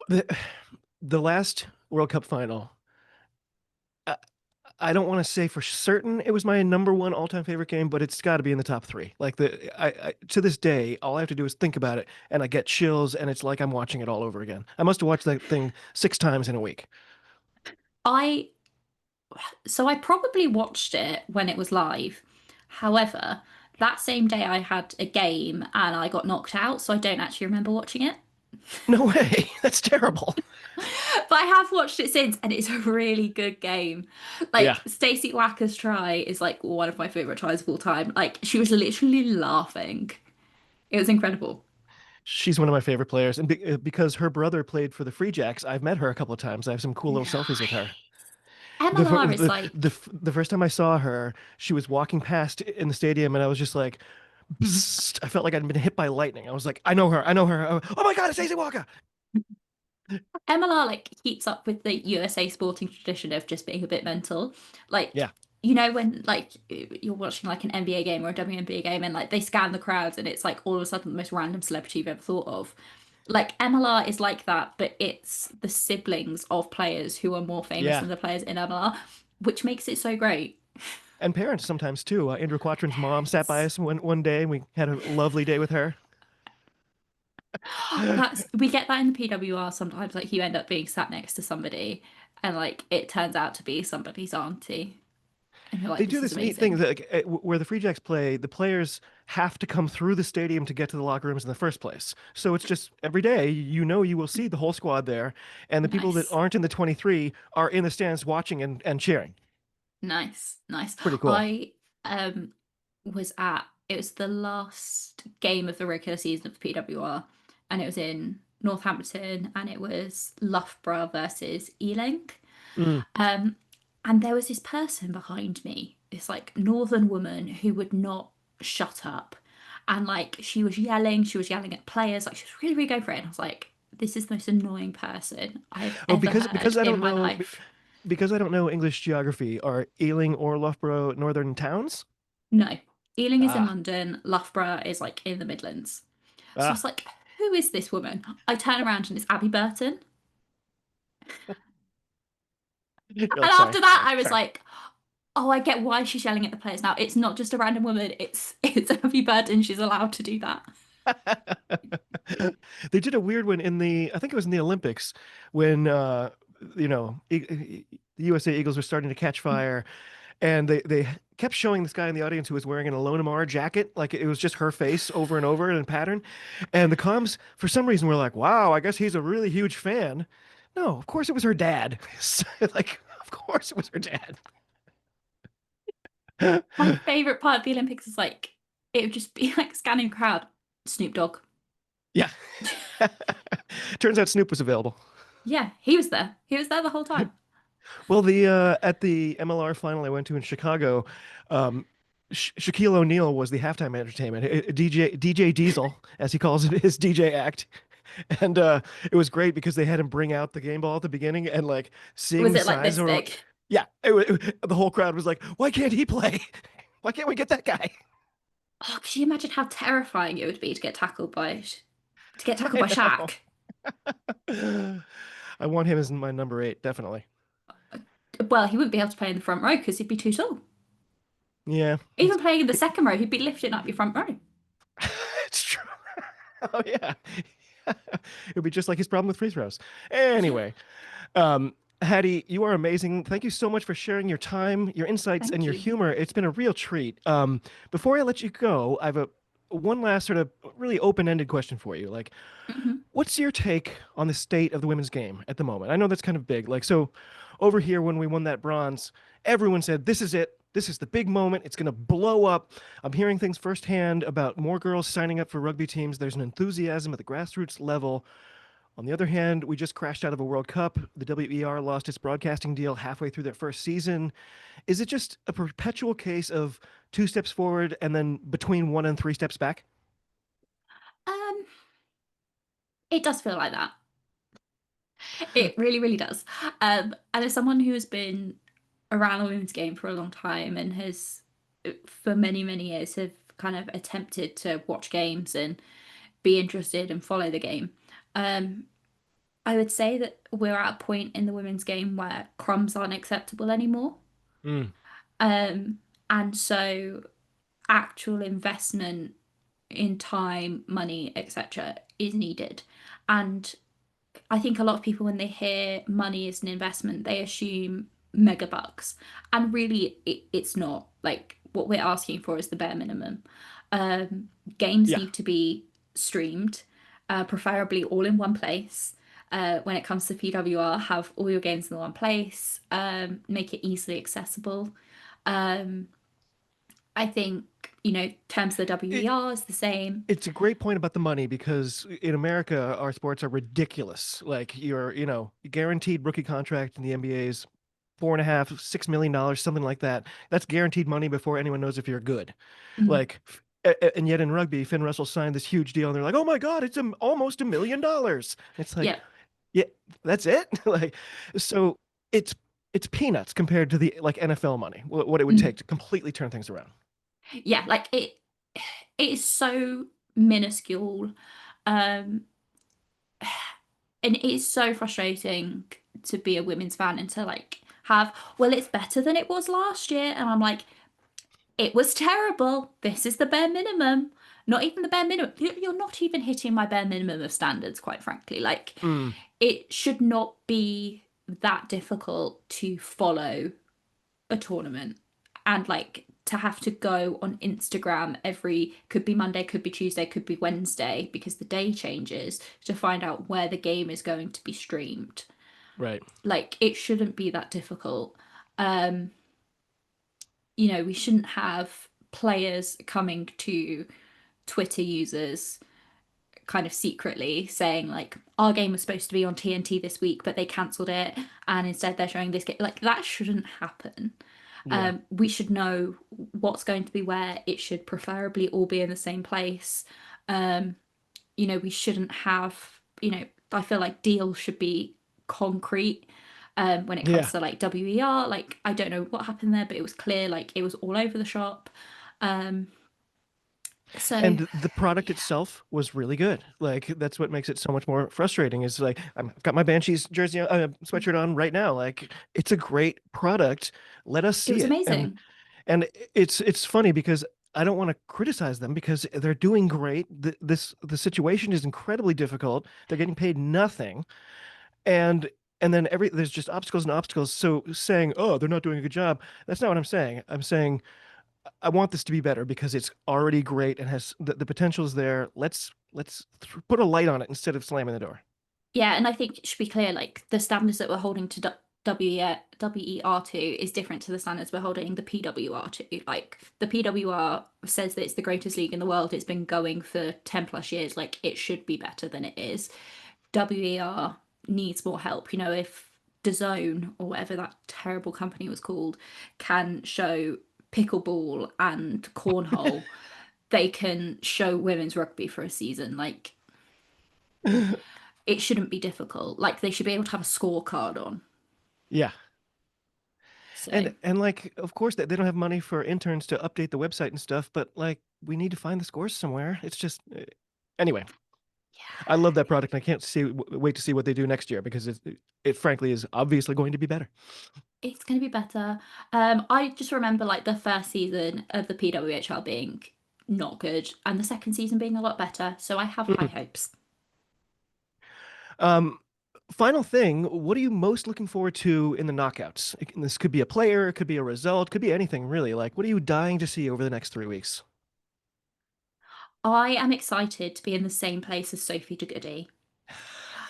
[SPEAKER 1] The, the last World Cup final, I, I don't want to say for certain it was my number one all-time favorite game, but it's got to be in the top three. Like to this day, all I have to do is think about it, and I get chills, and it's like I'm watching it all over again. I must have watched that thing 6 times in a week.
[SPEAKER 2] I so I probably watched it when it was live. However, that same day I had a game and I got knocked out, so I don't actually remember watching it.
[SPEAKER 1] No way. That's terrible.
[SPEAKER 2] But I have watched it since, and it's a really good game.
[SPEAKER 1] Yeah.
[SPEAKER 2] Like Stacey Wacker's try is like one of my favorite tries of all time. Like she was literally laughing. It was incredible.
[SPEAKER 1] She's one of my favorite players, and because her brother played for the Free Jacks, I've met her a couple of times. I have some cool little selfies with her.
[SPEAKER 2] Nice. MLR is
[SPEAKER 1] The first time I saw her, she was walking past in the stadium, and I was just like, bzzzt. I felt like I'd been hit by lightning. I was like, I know her, I know her. Oh my God, it's Stacey Walker.
[SPEAKER 2] MLR like keeps up with the USA sporting tradition of just being a bit mental. Like,
[SPEAKER 1] Yeah,
[SPEAKER 2] you know, when like you're watching like an NBA game or a WNBA game and like they scan the crowds and it's like all of a sudden the most random celebrity you've ever thought of. Like MLR is like that, but it's the siblings of players who are more famous
[SPEAKER 1] yeah,
[SPEAKER 2] than the players in MLR, which makes it so great.
[SPEAKER 1] and parents sometimes too. Andrew Quattrin's mom sat by
[SPEAKER 2] Parents.
[SPEAKER 1] us one day, and we had a lovely day with her.
[SPEAKER 2] That's we get that in the PWR sometimes. Like you end up being sat next to somebody and like it turns out to be somebody's auntie. And you're like,
[SPEAKER 1] They do
[SPEAKER 2] this is
[SPEAKER 1] this neat thing
[SPEAKER 2] amazing.
[SPEAKER 1] that like, where the Free Jacks play, the players have to come through the stadium to get to the locker rooms in the first place. So it's just every day, you will see the whole squad there, and the people that
[SPEAKER 2] Nice.
[SPEAKER 1] aren't in the 23 are in the stands watching and cheering.
[SPEAKER 2] Nice. Nice.
[SPEAKER 1] Pretty cool.
[SPEAKER 2] I was at it was the last game of the regular season of the PWR and it was in Northampton and it was Loughborough versus Ealing.
[SPEAKER 1] Mm.
[SPEAKER 2] Um and there was this person behind me, this like northern woman who would not shut up. And like she was yelling at players, like she was really, really going for it. And I was like, this is the most annoying person I've
[SPEAKER 1] Oh,
[SPEAKER 2] ever heard in my life.
[SPEAKER 1] because I don't know English geography. Are Ealing or Loughborough northern towns?
[SPEAKER 2] No. Ealing is in
[SPEAKER 1] Ah,
[SPEAKER 2] London, Loughborough is like in the Midlands. So I
[SPEAKER 1] Ah,
[SPEAKER 2] was like, who is this woman? I turn around and it's Abby Burton.
[SPEAKER 1] you're
[SPEAKER 2] And
[SPEAKER 1] like,
[SPEAKER 2] after
[SPEAKER 1] sorry,
[SPEAKER 2] that,
[SPEAKER 1] sorry,
[SPEAKER 2] I was
[SPEAKER 1] sorry.
[SPEAKER 2] like, oh, I get why she's yelling at the players now. It's not just a random woman. It's Abby Burton. She's allowed to do that.
[SPEAKER 1] They did a weird one in I think it was in the Olympics when the USA Eagles were starting to catch fire, and they kept showing this guy in the audience who was wearing an Alona Amar jacket, like it was just her face over and over in a pattern. And the comms, for some reason, were like, "Wow, I guess he's a really huge fan." No, of course it was her dad. Like, of course it was her dad.
[SPEAKER 2] My favorite part of the Olympics is like it would just be like scanning the crowd. Snoop Dogg.
[SPEAKER 1] Yeah. Turns out Snoop was available.
[SPEAKER 2] Yeah, he was there. He was there the whole time.
[SPEAKER 1] Well, the at the MLR final I went to in Chicago, Shaquille O'Neal was the halftime entertainment. DJ Diesel, as he calls it, his DJ act, and it was great because they had him bring out the game ball at the beginning and like seeing
[SPEAKER 2] Was
[SPEAKER 1] the
[SPEAKER 2] it like
[SPEAKER 1] size
[SPEAKER 2] this
[SPEAKER 1] or
[SPEAKER 2] big?
[SPEAKER 1] yeah, the whole crowd was like, "Why can't he play? Why can't we get that guy?"
[SPEAKER 2] Oh, could you imagine how terrifying it would be to get tackled
[SPEAKER 1] I
[SPEAKER 2] by
[SPEAKER 1] know.
[SPEAKER 2] Shaq?
[SPEAKER 1] I want him as my number 8, definitely.
[SPEAKER 2] Well, he wouldn't be able to play in the front row because he'd be too tall.
[SPEAKER 1] Yeah,
[SPEAKER 2] Even playing in the second row, he'd be lifting up your front row.
[SPEAKER 1] it's true. Oh yeah. It would be just like his problem with free throws. Anyway, Hattie, you are amazing. Thank you so much for sharing your time, your insights, and
[SPEAKER 2] Thank
[SPEAKER 1] your
[SPEAKER 2] you.
[SPEAKER 1] humor. It's been a real treat. Before I let you go, I have a one last sort of really open-ended question for you. Like,
[SPEAKER 2] Mhm.
[SPEAKER 1] what's your take on the state of the women's game at the moment? I know that's kind of big. Like, so over here when we won that bronze, everyone said, "This is it. This is the big moment. It's going to blow up." I'm hearing things firsthand about more girls signing up for rugby teams. There's an enthusiasm at the grassroots level. On the other hand, we just crashed out of a World Cup. The WER lost its broadcasting deal halfway through their first season. Is it just a perpetual case of 2 steps forward and then between 1 and 3 steps back?
[SPEAKER 2] Um, it does feel like that. It really, really does. And as someone who has been around the women's game for a long time and has, for many, many years, have kind of attempted to watch games and be interested and follow the game, um, I would say that we're at a point in the women's game where crumbs aren't acceptable anymore.
[SPEAKER 1] Mm,
[SPEAKER 2] Um, and so actual investment in time, money, etc., is needed. And I think a lot of people, when they hear money as an investment, they assume mega bucks. And really, it's not. Like, what we're asking for is the bare minimum. Games
[SPEAKER 1] yeah.
[SPEAKER 2] need to be streamed, preferably all in one place. When it comes to PWR, have all your games in one place, make it easily accessible. Um, I think, terms of the
[SPEAKER 1] It,
[SPEAKER 2] WER is the same.
[SPEAKER 1] it's a great point about the money because in America, our sports are ridiculous. Like guaranteed rookie contract in the NBA's 4.5, $6 million, something like that. That's guaranteed money before anyone knows if you're good.
[SPEAKER 2] Mm,
[SPEAKER 1] Like, and yet in rugby, Finn Russell signed this huge deal, and they're like, "Oh my God, it's almost $1 million." It's like,
[SPEAKER 2] yeah.
[SPEAKER 1] yeah, that's it. Like, so it's it's peanuts compared to the like NFL money, what it would take
[SPEAKER 2] Mm.
[SPEAKER 1] to completely turn things around.
[SPEAKER 2] Yeah, like it is so minuscule. Um and it is so frustrating to be a women's fan and to like have, well, it's better than it was last year. And I'm like, it was terrible. This is the bare minimum. Not even the bare minimum. You're not even hitting my bare minimum of standards, quite frankly. Like,
[SPEAKER 1] Mm,
[SPEAKER 2] it should not be that difficult to follow a tournament and like to have to go on Instagram every, could be Monday, could be Tuesday, could be Wednesday, because the day changes, to find out where the game is going to be streamed.
[SPEAKER 1] right.
[SPEAKER 2] Like, it shouldn't be that difficult. Um, we shouldn't have players coming to Twitter users kind of secretly saying like, our game was supposed to be on TNT this week, but they cancelled it, and instead they're showing this game. Like, that shouldn't happen.
[SPEAKER 1] Yeah.
[SPEAKER 2] We should know what's going to be where. It should preferably all be in the same place. Um, we shouldn't have, I feel like deals should be concrete. When it comes
[SPEAKER 1] Yeah.
[SPEAKER 2] to like WER, like I don't know what happened there, but it was clear like it was all over the shop. Um, So
[SPEAKER 1] And the product itself was really good. Like that's what makes it so much more frustrating. Is like I've got my Banshees jersey, sweatshirt on right now. Like it's a great product. Let us
[SPEAKER 2] it
[SPEAKER 1] see
[SPEAKER 2] was
[SPEAKER 1] it.
[SPEAKER 2] amazing.
[SPEAKER 1] And it's funny because I don't want to criticize them because they're doing great. The situation is incredibly difficult. They're getting paid nothing, and and then there's just obstacles and obstacles. So saying, oh, they're not doing a good job, that's not what I'm saying. I'm saying I want this to be better because it's already great and has the potential is there. Let's put a light on it instead of slamming the door.
[SPEAKER 2] Yeah, and I think it should be clear, like the standards that we're holding to WER2 is different to the standards we're holding the PWR to. Like the PWR says that it's the greatest league in the world. It's been going for 10 plus years. Like it should be better than it is. WER needs more help. You know, if DAZN or whatever that terrible company was called can show pickleball and cornhole, they can show women's rugby for a season. Like it shouldn't be difficult. Like they should be able to have a scorecard on.
[SPEAKER 1] Yeah.
[SPEAKER 2] So
[SPEAKER 1] And like of course they don't have money for interns to update the website and stuff, but like we need to find the scores somewhere. It's just anyway, I love that product and I can't wait to see what they do next year because it frankly is obviously going to be better.
[SPEAKER 2] it's going to be better. I just remember like the first season of the PWHL being not good and the second season being a lot better. So I have high
[SPEAKER 1] Mm.
[SPEAKER 2] hopes.
[SPEAKER 1] Um, Final thing, what are you most looking forward to in the knockouts? This could be a player, it could be a result, could be anything really. Like, what are you dying to see over the next 3 weeks?
[SPEAKER 2] I am excited to be in the same place as Sophie de Goody.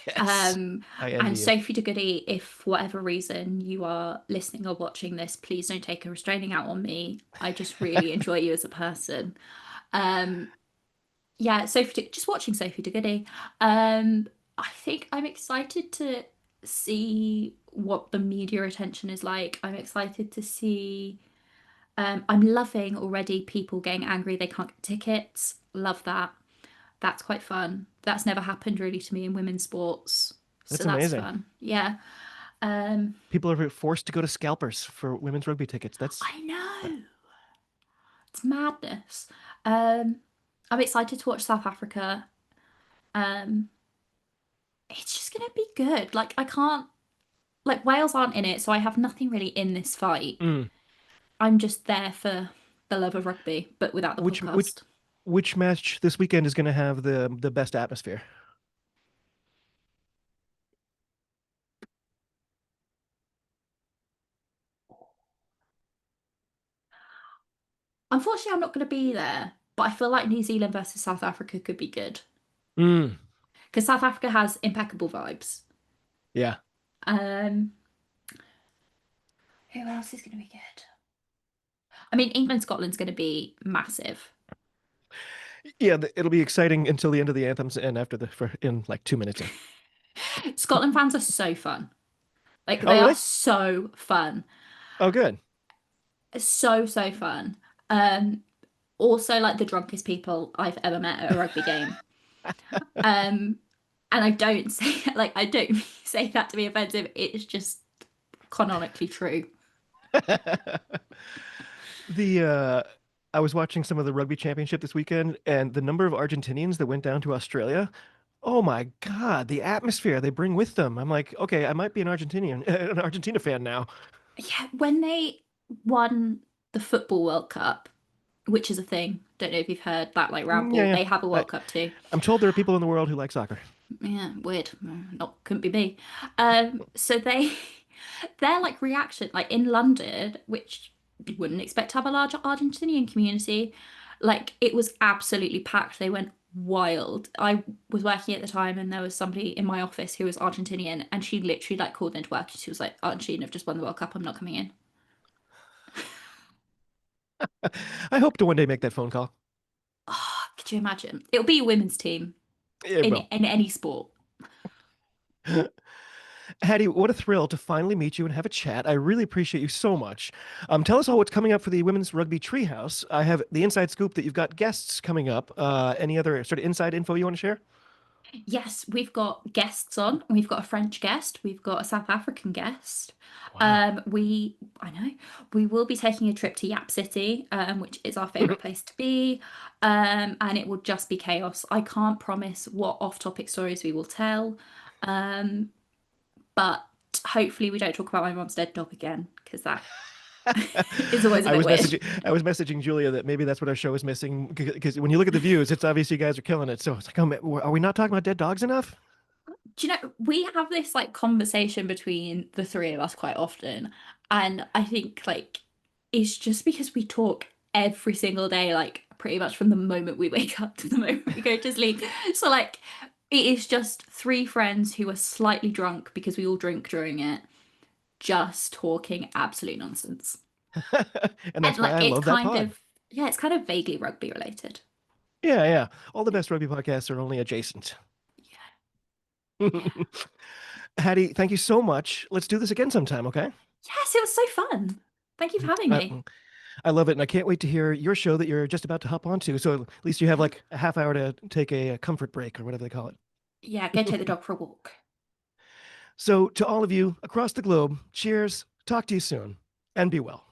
[SPEAKER 1] Yes,
[SPEAKER 2] Um,
[SPEAKER 1] I envy
[SPEAKER 2] and
[SPEAKER 1] you.
[SPEAKER 2] Sophie de Goody, if for whatever reason you are listening or watching this, please don't take a restraining out on me. I just really enjoy you as a person. Um, yeah, just watching Sophie de Goody. I think I'm excited to see what the media attention is like. I'm excited to see. I'm loving already people getting angry they can't get tickets. Love that. That's quite fun. That's never happened really to me in women's sports, so
[SPEAKER 1] That's
[SPEAKER 2] that's
[SPEAKER 1] amazing.
[SPEAKER 2] fun. Yeah. Um,
[SPEAKER 1] People are forced to go to scalpers for women's rugby tickets.
[SPEAKER 2] I
[SPEAKER 1] That-
[SPEAKER 2] know it's madness. Um, I'm excited to watch South Africa. Um, it's just gonna be good. Like I can't like Wales aren't in it, so I have nothing really in this fight.
[SPEAKER 1] mm.
[SPEAKER 2] I'm just there for the love of rugby, but without the
[SPEAKER 1] Which which
[SPEAKER 2] podcast.
[SPEAKER 1] which match this weekend is going to have the best atmosphere?
[SPEAKER 2] Unfortunately, I'm not going to be there, but I feel like New Zealand versus South Africa could be good
[SPEAKER 1] Mm.
[SPEAKER 2] because South Africa has impeccable vibes.
[SPEAKER 1] Yeah.
[SPEAKER 2] Um, who else is going to be good? I mean, England Scotland's going to be massive.
[SPEAKER 1] Yeah, it'll be exciting until the end of the anthems and after the for in like 2 minutes in.
[SPEAKER 2] Scotland fans are so fun. Like
[SPEAKER 1] Oh,
[SPEAKER 2] they are
[SPEAKER 1] really?
[SPEAKER 2] so fun,
[SPEAKER 1] Oh, good.
[SPEAKER 2] so fun. Also like the drunkest people I've ever met at a rugby game. Um, and I don't say I don't say that to be offensive. It's just canonically true.
[SPEAKER 1] The I was watching some of the rugby championship this weekend, and the number of Argentinians that went down to Australia. Oh my God, the atmosphere they bring with them. I'm like, okay, I might be an Argentinian, an Argentina fan now.
[SPEAKER 2] Yeah, when they won the Football World Cup, which is a thing. Don't know if you've heard that like
[SPEAKER 1] Yeah,
[SPEAKER 2] ramble.
[SPEAKER 1] yeah.
[SPEAKER 2] They have a
[SPEAKER 1] I,
[SPEAKER 2] World Cup too.
[SPEAKER 1] I'm told there are people in the world who like soccer.
[SPEAKER 2] Yeah, weird. Not couldn't be me. So their like reaction, like in London, which you wouldn't expect to have a large Argentinian community, like it was absolutely packed. They went wild. I was working at the time and there was somebody in my office who was Argentinian and she literally like called into work and she was like, Argentina have just won the World Cup, I'm not coming in.
[SPEAKER 1] I hope to one day make that phone call.
[SPEAKER 2] Oh, could you imagine? It'll be a women's team
[SPEAKER 1] It will.
[SPEAKER 2] in any sport.
[SPEAKER 1] Hattie, what a thrill to finally meet you and have a chat. I really appreciate you so much. Tell us all what's coming up for the Women's Rugby Treehouse. I have the inside scoop that you've got guests coming up. Any other sort of inside info you want to share?
[SPEAKER 2] Yes, we've got guests on. We've got a French guest. We've got a South African guest.
[SPEAKER 1] Wow.
[SPEAKER 2] I know, we will be taking a trip to Yap City, which is our favorite place to be. And it will just be chaos. I can't promise what off-topic stories we will tell. Um, but hopefully we don't talk about my mom's dead dog again, because that is always a
[SPEAKER 1] I
[SPEAKER 2] bit
[SPEAKER 1] was
[SPEAKER 2] weird.
[SPEAKER 1] messaging Julia that maybe that's what our show is missing because when you look at the views, it's obvious you guys are killing it. So it's like, oh, man, are we not talking about dead dogs enough?
[SPEAKER 2] Do you know, we have this like conversation between the three of us quite often. And I think like it's just because we talk every single day, like pretty much from the moment we wake up to the moment we go to sleep. So like it is just three friends who are slightly drunk because we all drink during it, just talking absolute nonsense.
[SPEAKER 1] And
[SPEAKER 2] And
[SPEAKER 1] that's why
[SPEAKER 2] like
[SPEAKER 1] I
[SPEAKER 2] it's
[SPEAKER 1] love that
[SPEAKER 2] kind
[SPEAKER 1] pod.
[SPEAKER 2] of, yeah, it's kind of vaguely rugby related.
[SPEAKER 1] Yeah, yeah. All the best rugby podcasts are only adjacent.
[SPEAKER 2] Yeah.
[SPEAKER 1] Hattie, thank you so much. Let's do this again sometime, okay?
[SPEAKER 2] Yes, it was so fun. Thank you for having
[SPEAKER 1] I,
[SPEAKER 2] me.
[SPEAKER 1] I love it, and I can't wait to hear your show that you're just about to hop onto. So at least you have
[SPEAKER 2] Yeah.
[SPEAKER 1] like a half hour to take a comfort break or whatever they call it.
[SPEAKER 2] Yeah, go take the dog for a walk.
[SPEAKER 1] So to all of you across the globe, cheers. Talk to you soon, and be well.